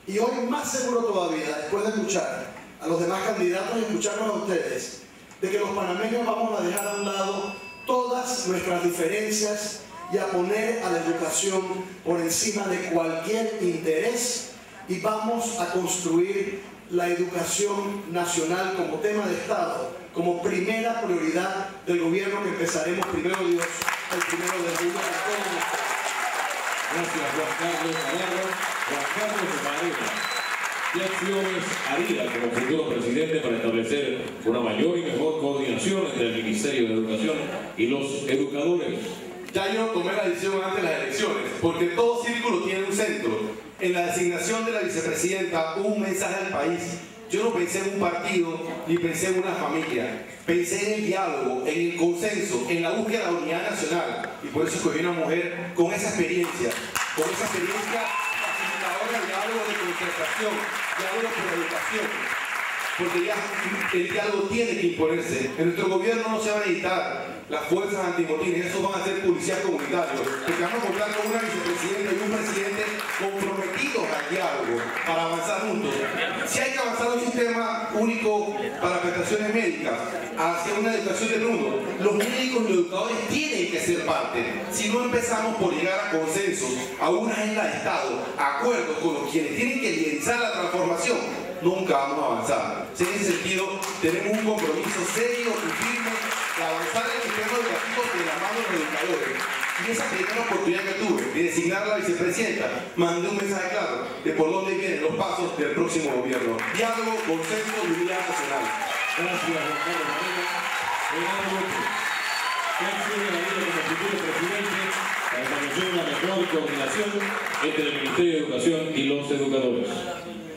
y hoy más seguro todavía, después de escuchar a los demás candidatos y escucharlos a ustedes, de que los panameños vamos a dejar a un lado todas nuestras diferencias y a poner a la educación por encima de cualquier interés, y vamos a construir la educación nacional como tema de Estado, como primera prioridad del gobierno que empezaremos, primero Dios, el 1 de julio a todos nosotros. Gracias, Juan Carlos Navarro. Juan Carlos Varela, ¿qué acciones haría como futuro presidente para establecer una mayor y mejor coordinación entre el Ministerio de Educación y los educadores? Ya yo tomé la decisión antes de las elecciones, porque todo círculo tiene un centro. En la designación de la vicepresidenta hubo un mensaje al país. Yo no pensé en un partido, ni pensé en una familia. Pensé en el diálogo, en el consenso, en la búsqueda de la unidad nacional. Y por eso escogí una mujer con esa experiencia facilitadora de diálogo de concertación, diálogo por la educación. Porque ya el diálogo tiene que imponerse. En nuestro gobierno no se van a necesitar las fuerzas antimotines, esos van a ser policías comunitarios, porque vamos a contar con una vicepresidenta y un presidente comprometidos al diálogo para avanzar juntos. Si hay que avanzar un sistema único para prestaciones médicas, hacia una educación del mundo, los médicos y los educadores tienen que ser parte. Si no empezamos por llegar a consensos, a una agenda de Estado, acuerdos con los quienes tienen que liderizar la transformación, nunca vamos a avanzar. En ese sentido, tenemos un compromiso serio y firme de avanzar en el sistema educativo de la mano de los educadores. Y esa primera oportunidad que tuve de designar a la vicepresidenta, mandé un mensaje claro de por dónde vienen los pasos del próximo gobierno. Diálogo, consenso y unidad nacional. Gracias, Juan Carlos Varela. ¿Qué acciones haría como futuro presidente para establecer una mejor coordinación entre el Ministerio de Educación y los educadores?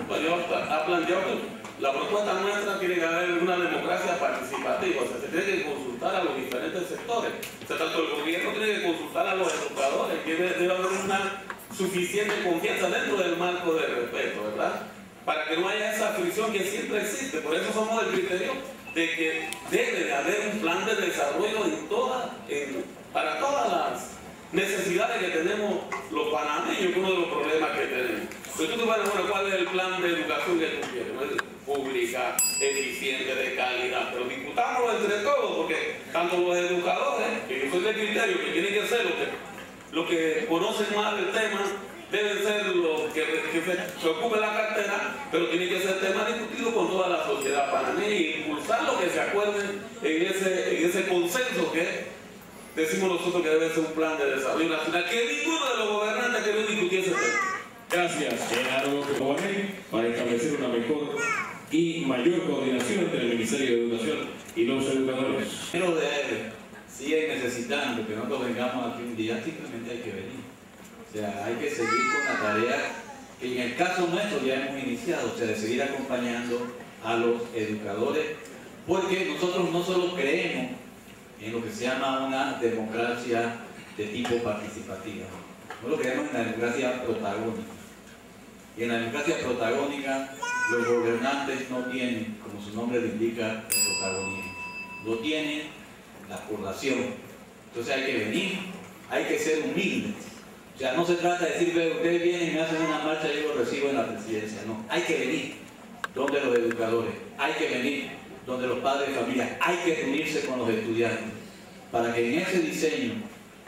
Pues yo ha planteado que la propuesta nuestra tiene que haber una democracia participativa, o sea, se tiene que consultar a los diferentes sectores. O sea, tanto el gobierno tiene que consultar a los educadores, debe haber una suficiente confianza dentro del marco de respeto, ¿verdad? Para que no haya esa fricción que siempre existe. Por eso somos del criterio de que debe de haber un plan de desarrollo para todas las necesidades que tenemos los panameños, uno de los problemas que tenemos. Pero tú te vas a decir, ¿cuál es el plan de educación que tú quieres? Pública, eficiente, de calidad. Pero discutámoslo entre todos, porque tanto los educadores, que yo soy del criterio que tienen que ser los que conocen más del tema, deben ser los que se ocupen la cartera, pero tiene que ser tema discutido con toda la sociedad panameña y impulsar lo que se acuerden en ese consenso que decimos nosotros que debe ser un plan de desarrollo nacional, que ninguno de los gobernantes quiere discutir ese tema. Gracias, Genaro Cobanel, para establecer una mejor y mayor coordinación entre el Ministerio de Educación y los educadores. Pero de él sigue necesitando que nosotros vengamos aquí un día, simplemente hay que venir. O sea, hay que seguir con la tarea que en el caso nuestro ya hemos iniciado, o sea, de seguir acompañando a los educadores, porque nosotros no solo creemos en lo que se llama una democracia de tipo participativa, nosotros creemos en la democracia protagónica. Y en la democracia protagónica, los gobernantes no tienen, como su nombre le indica, el protagonismo. Lo tiene la población. Entonces hay que venir, hay que ser humildes. O sea, no se trata de decir, ustedes vienen y me hacen una marcha y yo lo recibo en la presidencia. No, hay que venir donde los educadores, hay que venir donde los padres de familia, hay que reunirse con los estudiantes para que en ese diseño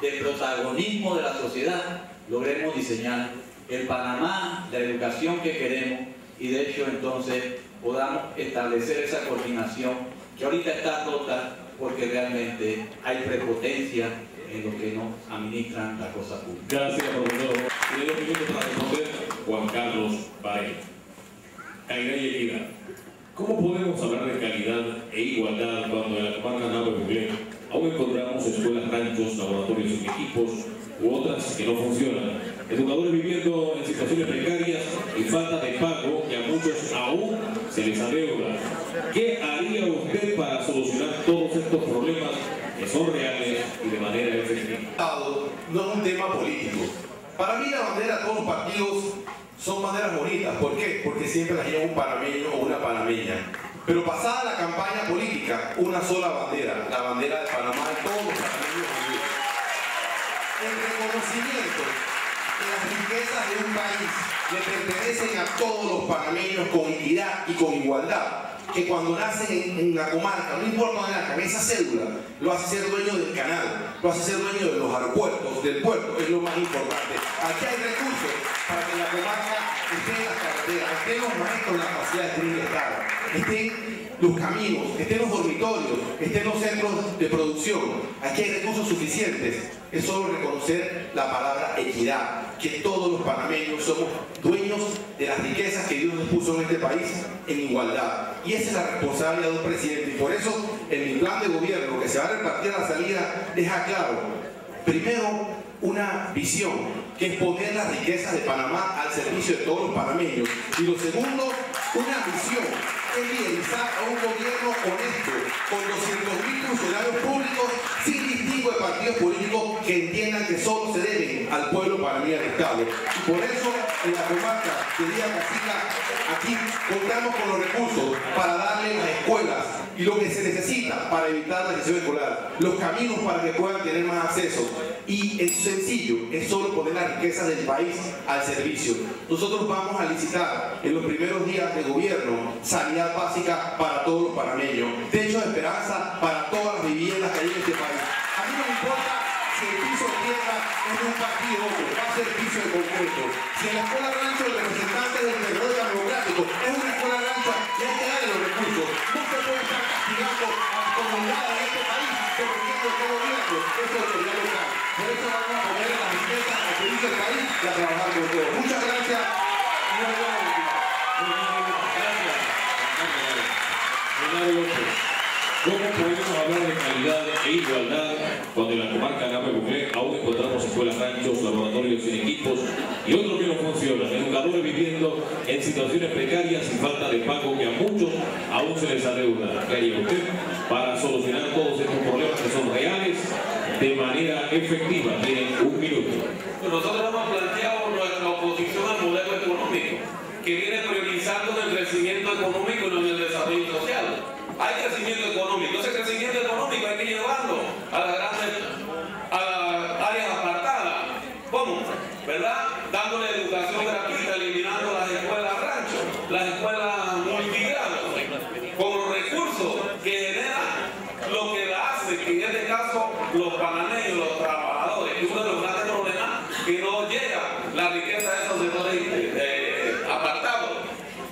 de protagonismo de la sociedad logremos diseñar el Panamá, la educación que queremos y de hecho entonces podamos establecer esa coordinación que ahorita está rota porque realmente hay prepotencia en los que nos administran la cosa pública. Gracias, profesor. Tiene 2 minutos para responder Juan Carlos Varela. Calidad y equidad. ¿Cómo podemos hablar de calidad e igualdad cuando en la comarca Napo-Buglé aún encontramos escuelas, ranchos, laboratorios sin equipos u otras que no funcionan? Educadores viviendo en situaciones precarias y falta de pago que a muchos aún se les adeuda. ¿Qué haría usted para solucionar todos estos problemas que son reales y de manera efectiva? No es un tema político. Para mí la bandera de todos los partidos son banderas bonitas. ¿Por qué? Porque siempre las lleva un panameño o una panameña. Pero pasada la campaña política, una sola bandera, la bandera de Panamá de todos los panameños unidos. El reconocimiento que las riquezas de un país le pertenecen a todos los panameños con equidad y con igualdad. Que cuando nacen en la comarca, no importa dónde nazcan, esa cédula lo hace ser dueño del canal, lo hace ser dueño de los aeropuertos, del puerto, es lo más importante. Aquí hay recursos para que en la comarca estén las carreteras, estén los maestros en las facilidades que tienen que estar, estén los caminos, estén los dormitorios, estén los centros de producción. Aquí hay recursos suficientes. Es solo reconocer la palabra equidad, que todos los panameños somos dueños de las riquezas que Dios nos puso en este país en igualdad. Y esa es la responsabilidad de un presidente. Y por eso, en mi plan de gobierno, que se va a repartir a la salida, deja claro, primero, una visión, que es poner las riquezas de Panamá al servicio de todos los panameños. Y lo segundo, una visión, es liderizar a un gobierno honesto, con 200.000 funcionarios públicos, sin distingo de partidos políticos que entiendan que solo se deben al pueblo panameño del Estado. Y por eso, en la comarca, querida Cacica, aquí contamos con los recursos para darle las escuelas y lo que se necesita para evitar la deserción escolar, los caminos para que puedan tener más acceso. Y es sencillo, es solo poner las riquezas del país al servicio. Nosotros vamos a licitar en los primeros días de gobierno sanidad básica para todos los panameños, techo de esperanza para todas las viviendas que hay en este país. A mí no me importa si el piso de tierra es de un partido u otro, va a ser piso de concreto. Si en la escuela rancho el representante del terrorismo democrático es una escuela rancho y hay que darle los recursos, no se puede estar castigando a las comunidades de este país dependiendo de qué gobierno es autoridad local. Por eso vamos a poner las riquezas al servicio del país y a trabajar con todos. Muchas gracias. ¿Cómo podemos hablar de calidad e igualdad cuando en la comarca Napo-Buglé aún encontramos escuelas, ranchos, laboratorios sin equipos y otros que no funcionan? Educadores viviendo en situaciones precarias y falta de pago que a muchos aún se les adeuda. ¿Qué haría usted para solucionar todos estos problemas que son reales de manera efectiva? Tienen un minuto. Nosotros hemos planteado nuestra oposición al modelo económico, que viene priorizando el crecimiento económico y no el desarrollo social. Hay crecimiento económico, ese crecimiento económico hay que llevarlo a las áreas apartadas. ¿Cómo? ¿Verdad? Dándole educación gratuita, eliminando las escuelas rancho, las escuelas multigrados, con los recursos que generan lo que la hace, que en este caso los panameños, los trabajadores, que uno de los grandes problemas que no llega la riqueza de esos sectores apartados.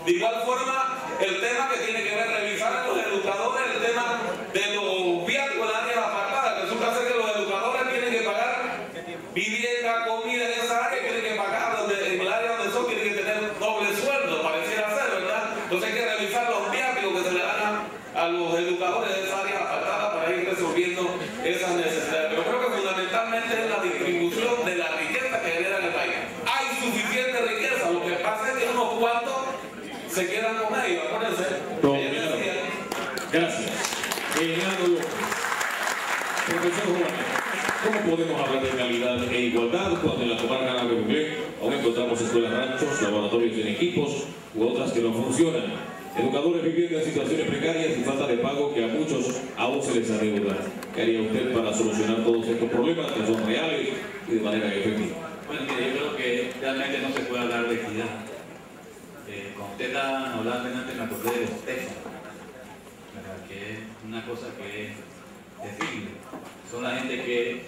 De igual forma, el tema que tiene que ver revisar a los educadores, el tema de los viáticos en áreas apartadas. Resulta ser que los educadores tienen que pagar vivienda, comida en esa área, tienen que pagar en el área donde son, tienen que tener doble sueldo, pareciera ser, ¿verdad? Entonces hay que revisar los viáticos que se le dan a los educadores de esa área apartada para ir resolviendo esas necesidades. Pero creo que fundamentalmente es la distribución de la riqueza que genera en el país. Hay suficiente riqueza, lo que pasa es que unos cuantos se quedan con ellos, acuérdense. Gracias. Leonardo López. Profesor Juárez, ¿cómo podemos hablar de calidad e igualdad cuando en la comarca Napo-Buglé aún encontramos escuelas, ranchos, laboratorios sin equipos u otras que no funcionan? Educadores viviendo en situaciones precarias y falta de pago que a muchos aún se les adeuda. ¿Qué haría usted para solucionar todos estos problemas que son reales y de manera efectiva? Bueno, mire, yo creo que realmente no se puede hablar de equidad. Cuando usted está hablando antes, me acordé de los TESA, que es una cosa que es terrible. Son la gente que,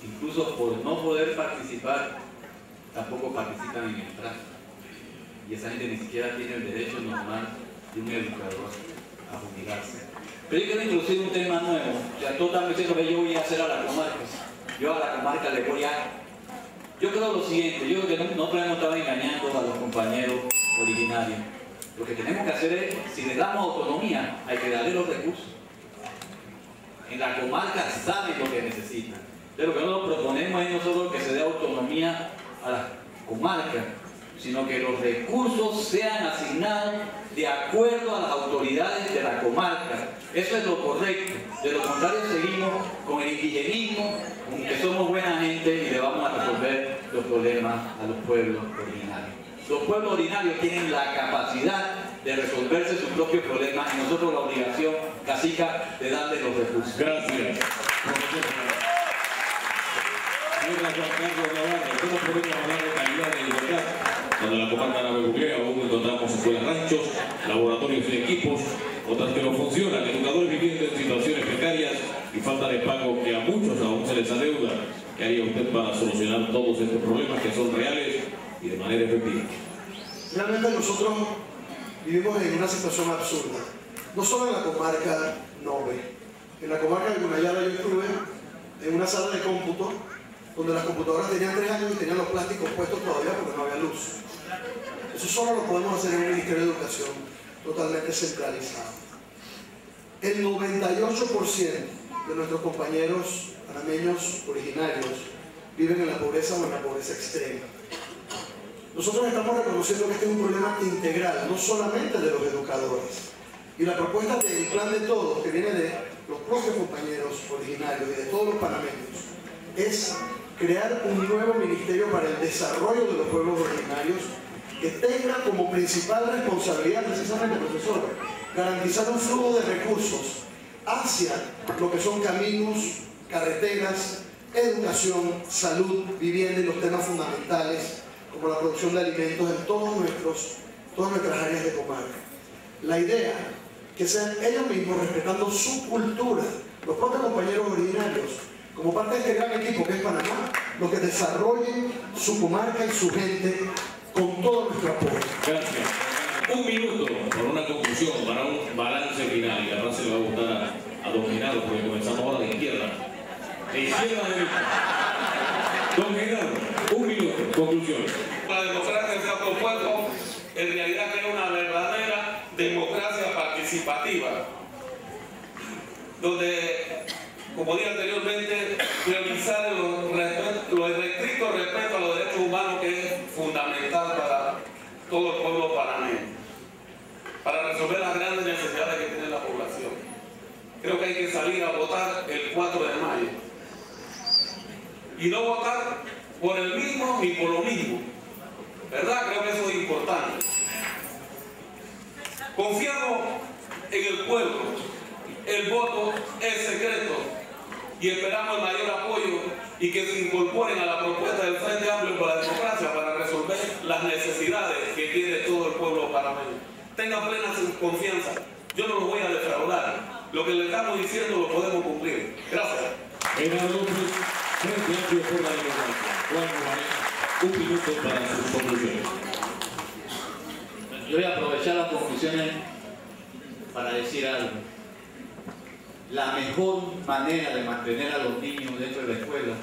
incluso por no poder participar, tampoco participan en el trato. Y esa gente ni siquiera tiene el derecho normal de un educador a jubilarse. Pero yo quiero introducir un tema nuevo. O sea, totalmente lo que yo voy a hacer a la comarca. Yo a la comarca le voy a... Yo creo lo siguiente, yo creo que no podemos estar engañando a los compañeros originarios. Lo que tenemos que hacer es, si le damos autonomía, hay que darle los recursos. En la comarca saben lo que necesitan. Entonces, lo que nosotros proponemos es no solo que se dé autonomía a las comarcas, sino que los recursos sean asignados de acuerdo a las autoridades de la comarca. Eso es lo correcto. De lo contrario, seguimos con el indigenismo, con que somos buena gente y le vamos a resolver los problemas a los pueblos originarios. Los pueblos originarios tienen la capacidad de resolverse sus propios problemas y nosotros la obligación, cacica, de darle los recursos. Gracias. Juan Carlos Navarro, ¿cómo podemos hablar de calidad de libertad? Cuando la comarca Nave aún encontramos escuelas, ranchos, laboratorios y equipos, otras que no funcionan, educadores viviendo en situaciones precarias y falta de pago que a muchos aún se les adeuda. ¿Qué haría usted para solucionar todos estos problemas que son reales y de manera efectiva? Realmente nosotros vivimos en una situación absurda. No solo en la comarca Nove. En la comarca de Gunayala yo estuve en una sala de cómputo donde las computadoras tenían 3 años y tenían los plásticos puestos todavía porque no había luz. Eso solo lo podemos hacer en un Ministerio de Educación totalmente centralizado. El 98% de nuestros compañeros panameños originarios viven en la pobreza o en la pobreza extrema. Nosotros estamos reconociendo que este es un problema integral, no solamente de los educadores. Y la propuesta del Plan de Todos, que viene de los propios compañeros originarios y de todos los panameños, es crear un nuevo ministerio para el desarrollo de los pueblos originarios que tenga como principal responsabilidad, precisamente, profesor, garantizar un flujo de recursos hacia lo que son caminos, carreteras, educación, salud, vivienda y los temas fundamentales como la producción de alimentos en todas nuestras áreas de comarca. La idea que sean ellos mismos respetando su cultura, los propios compañeros originarios, como parte de este gran equipo que es Panamá, los que desarrollen su comarca y su gente con todo nuestro apoyo. Gracias. Un minuto por una conclusión, para un balance final, y la frase le va a gustar a don Gerardo, porque comenzamos ahora de izquierda. De izquierda a derecha. Don Gerardo, un minuto, conclusión. La democracia se ha propuesto en realidad que es una verdadera democracia participativa, donde, como dije anteriormente, priorizar lo restricto respeto a los derechos humanos, que es fundamental para todo el pueblo panameño, para resolver las grandes necesidades que tiene la población. Creo que hay que salir a votar el 4 de mayo y no votar por el mismo ni por lo mismo, ¿verdad? Creo que eso es importante. Confiamos en el pueblo, el voto es secreto y esperamos el mayor apoyo y que se incorporen a la propuesta del Frente Amplio por la Democracia para resolver las necesidades que tiene todo el pueblo panameño. Tengan plena confianza, yo no los voy a defraudar, lo que le estamos diciendo lo podemos cumplir. Gracias. Gerardo López, Frente Amplio por la Democracia. Juan Morales, un minuto para sus conclusiones. Yo voy a aprovechar las conclusiones para decir algo. La mejor manera de mantener a los niños dentro de la escuela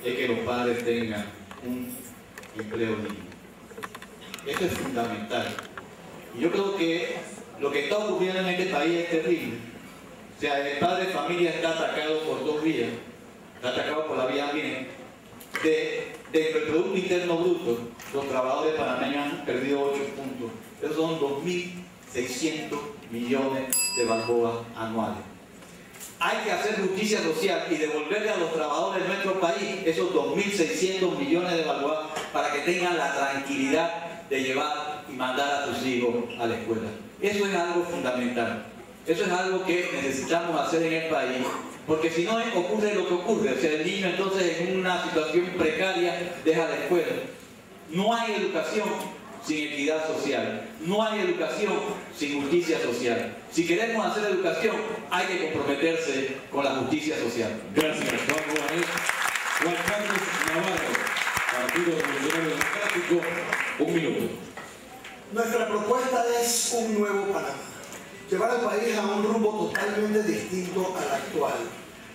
es que los padres tengan un empleo digno. Eso es fundamental. Y yo creo que lo que está ocurriendo en este país es terrible. O sea, el padre de familia está atacado por 2 vías. Está atacado por la vía ambiental. Dentro del Producto Interno Bruto, los trabajadores panameños han perdido 8 puntos. Esos son 2.600 millones de balboas anuales. Hay que hacer justicia social y devolverle a los trabajadores de nuestro país esos 2.600 millones de balboas para que tengan la tranquilidad de llevar y mandar a sus hijos a la escuela. Eso es algo fundamental. Eso es algo que necesitamos hacer en el país, porque si no ocurre lo que ocurre, o sea, el niño entonces en una situación precaria deja la escuela. No hay educación sin equidad social, no hay educación sin justicia social. Si queremos hacer educación, hay que comprometerse con la justicia social. Gracias, Juan Morales. Juan Carlos Navarro, Partido Revolucionario Democrático, un minuto. Nuestra propuesta es un nuevo Panamá. Llevar al país a un rumbo totalmente distinto al actual.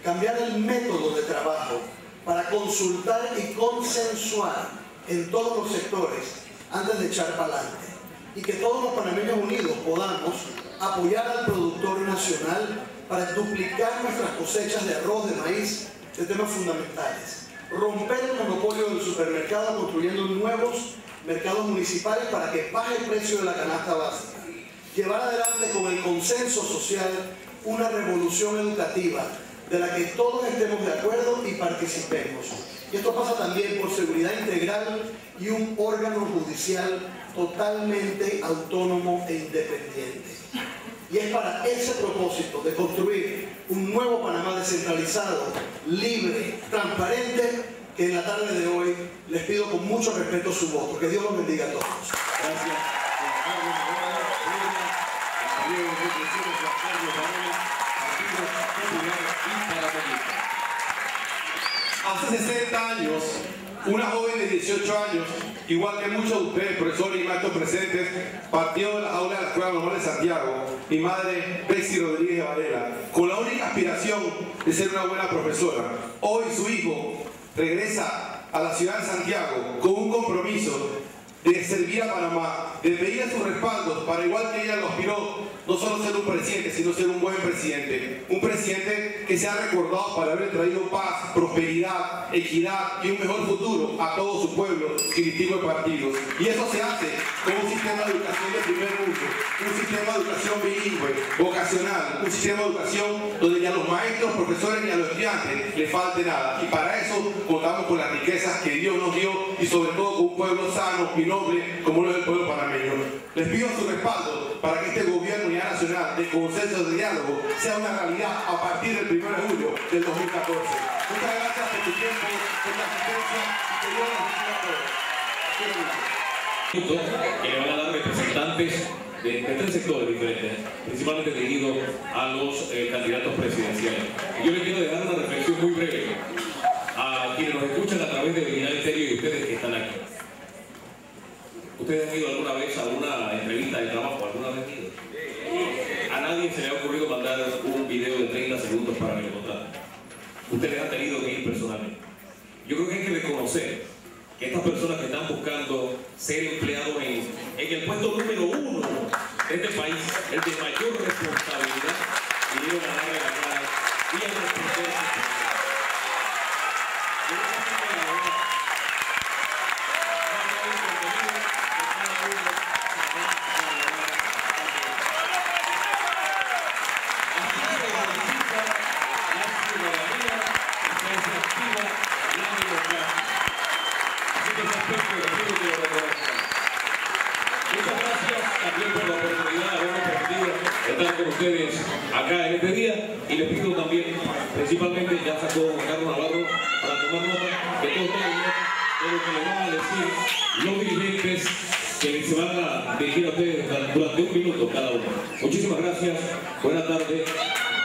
Cambiar el método de trabajo para consultar y consensuar en todos los sectores antes de echar para adelante. y que todos los panameños unidos podamos apoyar al productor nacional para duplicar nuestras cosechas de arroz, de maíz, de temas fundamentales. Romper el monopolio del supermercado construyendo nuevos mercados municipales para que baje el precio de la canasta básica. Llevar adelante con el consenso social una revolución educativa de la que todos estemos de acuerdo y participemos. Y esto pasa también por seguridad integral y un órgano judicial totalmente autónomo e independiente. Y es para ese propósito de construir un nuevo Panamá descentralizado, libre, transparente, que en la tarde de hoy les pido con mucho respeto su voto. Que Dios los bendiga a todos. Gracias. Hace 60 años, una joven de 18 años, igual que muchos de ustedes, profesores y maestros presentes, partió de las aulas de la Escuela Normal de Santiago, mi madre, Betsy Rodríguez de Varela, con la única aspiración de ser una buena profesora. Hoy su hijo regresa a la ciudad de Santiago con un compromiso de servir a Panamá, de pedir sus respaldos para, igual que ella lo aspiró, no solo ser un presidente, sino ser un buen presidente. Un presidente que se ha recordado para haber traído paz, prosperidad, equidad y un mejor futuro a todo su pueblo, sin distingo de partidos. Y eso se hace con un sistema de educación de primer mundo, un sistema de educación bilingüe, vocacional, un sistema de educación donde ni a los maestros, profesores ni a los estudiantes les falte nada. Y para eso contamos con las riquezas que Dios nos dio y sobre todo con un pueblo sano y noble como lo es el pueblo panameño. Les pido su respaldo para que este gobierno y nacional de consenso de diálogo sea una realidad a partir del 1 de julio del 2014. Muchas gracias por tu tiempo, por la asistencia y que Dios los bendiga a todos. Que le van a dar representantes de 3 sectores diferentes, principalmente dirigidos a los candidatos presidenciales. Yo les quiero dejar una reflexión muy breve a quienes nos escuchan a través de Original Estéreo y ustedes que están aquí. ¿Ustedes han ido alguna vez a una entrevista de trabajo? ¿Alguna vez han ido? A nadie se le ha ocurrido mandar un video de 30 segundos para que lo contraten. Ustedes han tenido que ir personalmente. Yo creo que hay que reconocer que estas personas que están buscando ser empleados en el puesto número 1 de este país, el de mayor responsabilidad, vinieron a darle la cara y a responder a sus problemas. Muchas gracias también por la oportunidad de habernos permitido estar con ustedes acá en este día y les pido también, principalmente, ya sacó Carlos Navarro para tomar nota de todo lo que le van a decir los dirigentes que se van a dirigir a ustedes durante 1 minuto cada uno. Muchísimas gracias, buenas tardes,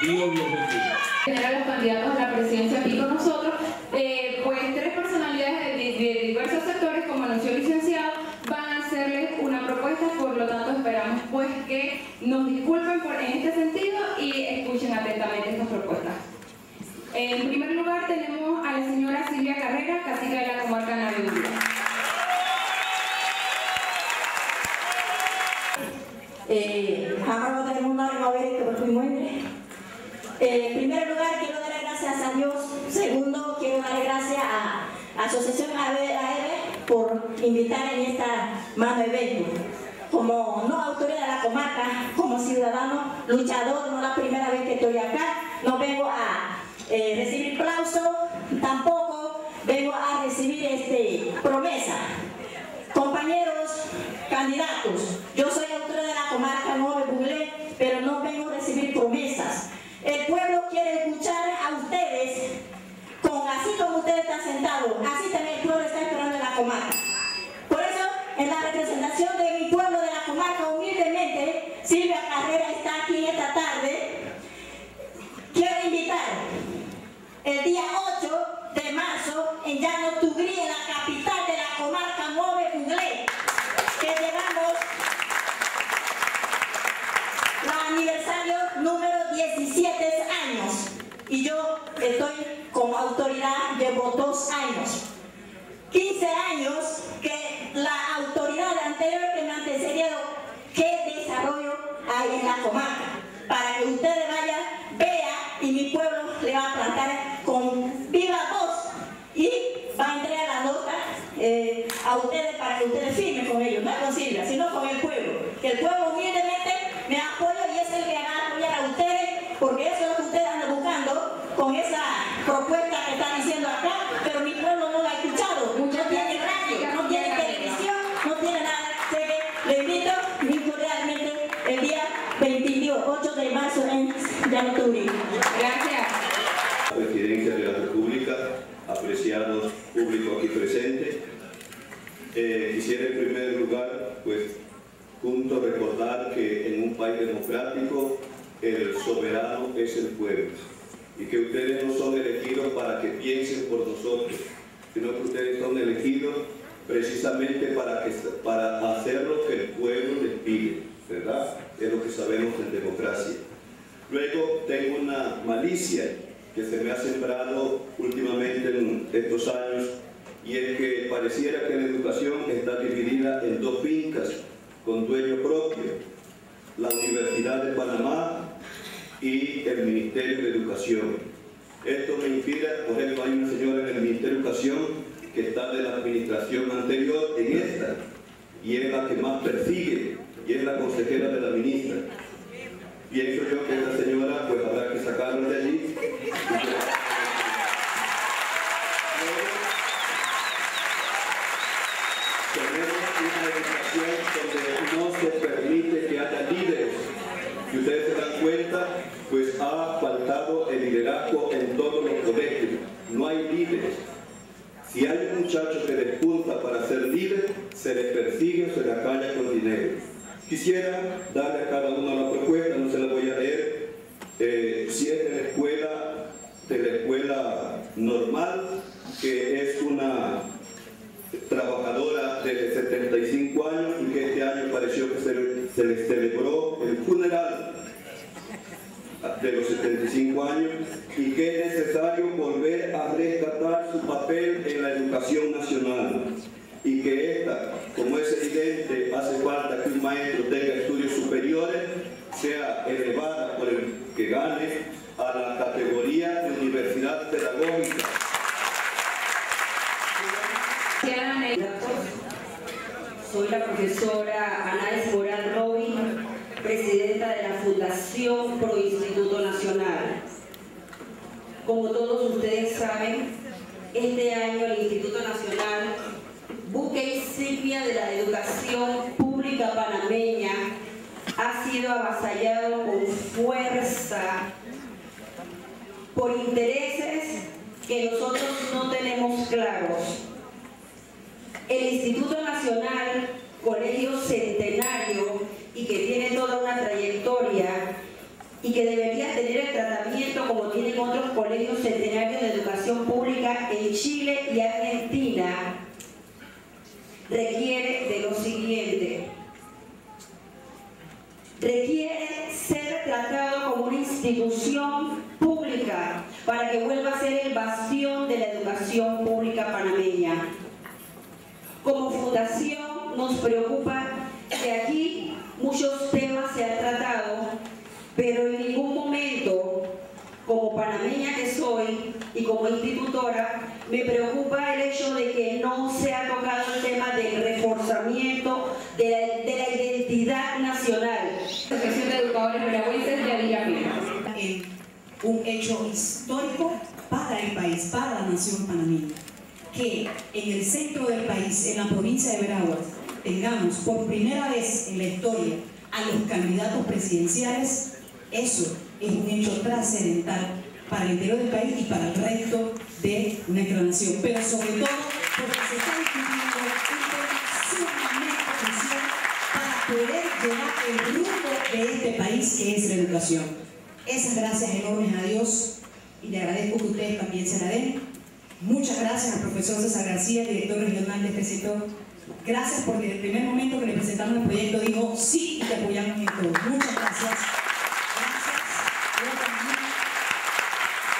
Dios los bendiga. Tener a los candidatos a la presidencia aquí con nosotros, pues 3 personalidades de diversos sectores, como anunció el licenciado, van a hacerles una propuesta, por lo tanto esperamos pues que nos disculpen en este sentido y escuchen atentamente estas propuestas. En primer lugar tenemos a la señora Silvia Carrera, cacique de la comarca Navidad. Jamás tenemos un ánimo a ver esto, pero fui muy bien. En primer lugar, quiero darle gracias a Dios. Segundo, quiero darle gracias a Asociación AEBE por invitar en esta mano evento. Como no autoridad de la comarca, como ciudadano luchador, no es la primera vez que estoy acá, no vengo a recibir aplauso, tampoco vengo a recibir promesa. Compañeros candidatos, yo soy autoridad de la comarca Nuevo Buglé, pero no vengo a recibir promesas. El pueblo quiere escuchar a ustedes, así como ustedes están sentados, así también el pueblo está esperando en la comarca. Por eso, en la representación de mi pueblo de la comarca, humildemente, Silvia Carrera está aquí esta tarde. Quiero invitar el día 8 de marzo en Llano Tugrí, en la capital de la comarca Nuevo Buglé, que llevamos el aniversario número 17 años y yo estoy como autoridad, llevo 2 años. 15 años que la autoridad anterior que me antecedió comarca, para que ustedes vayan, vean, y mi pueblo le va a plantar con viva voz y va a entregar la nota a ustedes para que ustedes firmen con ellos, no con Silvia, sino con el pueblo, que el pueblo humildemente me apoya y es el que va a apoyar a ustedes, porque eso es lo que ustedes andan buscando con esa propuesta que están diciendo acá, pero mi pueblo no lo ha escuchado, no tiene radio, no tiene televisión, no tiene nada. Así que le invito muy cordialmente el día 28 de marzo en Llanoturí. Gracias. Presidencia de la República, apreciados público aquí presente, quisiera en primer lugar, pues, junto recordar que en un país democrático el soberano es el pueblo y que ustedes no son elegidos para que piensen por nosotros, sino que ustedes son elegidos precisamente para hacer lo que el pueblo les pide, ¿verdad? Es lo que sabemos en democracia. Luego tengo una malicia que se me ha sembrado últimamente en estos años, y es que pareciera que la educación está dividida en dos fincas con dueño propio: la Universidad de Panamá y el Ministerio de Educación. Esto me inspira, por ejemplo, hay una señora en el Ministerio de Educación que está de la administración anterior en esta, y es la que más persigue, y es la consejera de la ministra. Pienso yo que esta señora, pues habrá que sacarla de allí. Tenemos una educación donde no se permite que haya líderes. Si ustedes se dan cuenta, pues ha faltado el liderazgo en todos los colegios. No hay líderes. Si hay un muchacho que despunta para ser líder, se le persigue o se le acalla con dinero. Quisiera darle a cada uno la propuesta, no se la voy a leer. Si es de la escuela normal, que es una trabajadora de 75 años y que este año pareció que se le celebró el funeral de los 75 años, y que es necesario volver a rescatar su papel en la educación nacional, y que esta, como es evidente, hace falta que un maestro tenga estudios superiores, sea elevada por el que gane a la categoría de universidad pedagógica. Soy la profesora Anaís Moral Robin, presidenta de la Fundación Pro Instituto Nacional. Como todos ustedes saben, este año el Instituto Nacional, buque insignia de la educación pública panameña, ha sido avasallado con fuerza por intereses que nosotros no tenemos claros. El Instituto Nacional, colegio centenario y que tiene toda una trayectoria y que debería tener el tratamiento como tienen otros colegios centenarios de educación pública en Chile y Argentina, requiere de lo siguiente: requiere ser tratado como una institución pública para que vuelva a ser el bastión de la educación pública panameña. Como fundación nos preocupa que aquí muchos temas se han tratado, pero en ningún momento, como panameña que soy y como institutora, me preocupa el hecho de que no se ha tocado el tema del reforzamiento de la identidad nacional. Asociación de Educadores Veragüenses de Villamena. Un hecho histórico para el país, para la nación panameña, que en el centro del país, en la provincia de Veraguas, tengamos por primera vez en la historia a los candidatos presidenciales. Eso es un hecho trascendental para el interior del país y para el resto de nuestra nación, pero sobre todo porque se está discutiendo un tema sumamente crucial para poder llevar el rumbo de este país, que es la educación. Esas gracias enormes a Dios, y le agradezco que ustedes también se la den. Muchas gracias al profesor César García, el director regional de este sector. Gracias porque desde el primer momento que le presentamos el proyecto dijo sí y te apoyamos en todo. Muchas gracias. Gracias. Yo también,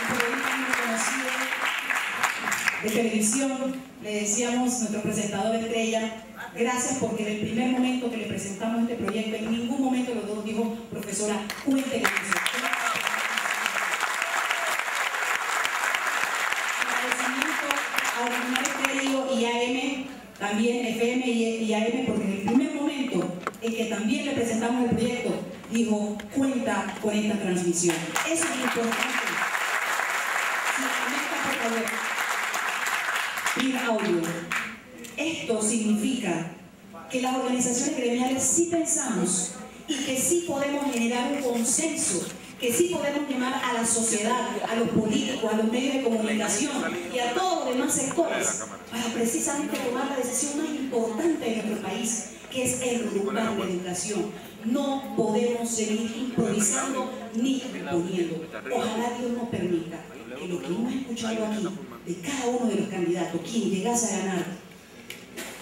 un periodista muy reconocido de televisión, le decíamos, nuestro presentador estrella, Gracias porque en el primer momento que le presentamos este proyecto, en ningún momento los dos dijo, profesora, cuente con eso. Agradecimiento a Ordinario Estéreo y AM, también FM y AM, porque en el primer momento en que también le presentamos el proyecto, dijo, cuenta con esta transmisión. Eso es importante. Si comenta, por favor, audio. Esto significa que las organizaciones gremiales sí pensamos y que sí podemos generar un consenso, que sí podemos llamar a la sociedad, a los políticos, a los medios de comunicación y a todos los demás sectores para precisamente tomar la decisión más importante de nuestro país, que es el rumbar la educación. No podemos seguir improvisando ni imponiendo. Ojalá Dios nos permita que lo que hemos escuchado aquí de cada uno de los candidatos, quien llegase a ganar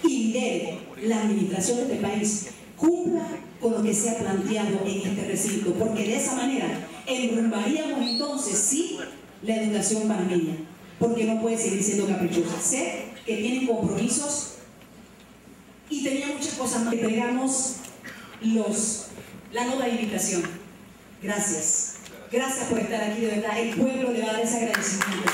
y lidere la administración de este país, cumpla con lo que se ha planteado en este recinto, porque de esa manera enrumbaríamos entonces sí la educación panameña, porque no puede seguir siendo caprichosa. Sé que tienen compromisos y tenía muchas cosas más. Entregamos la nota de invitación. Gracias. Gracias por estar aquí, de verdad. El pueblo le va a dar ese agradecimiento.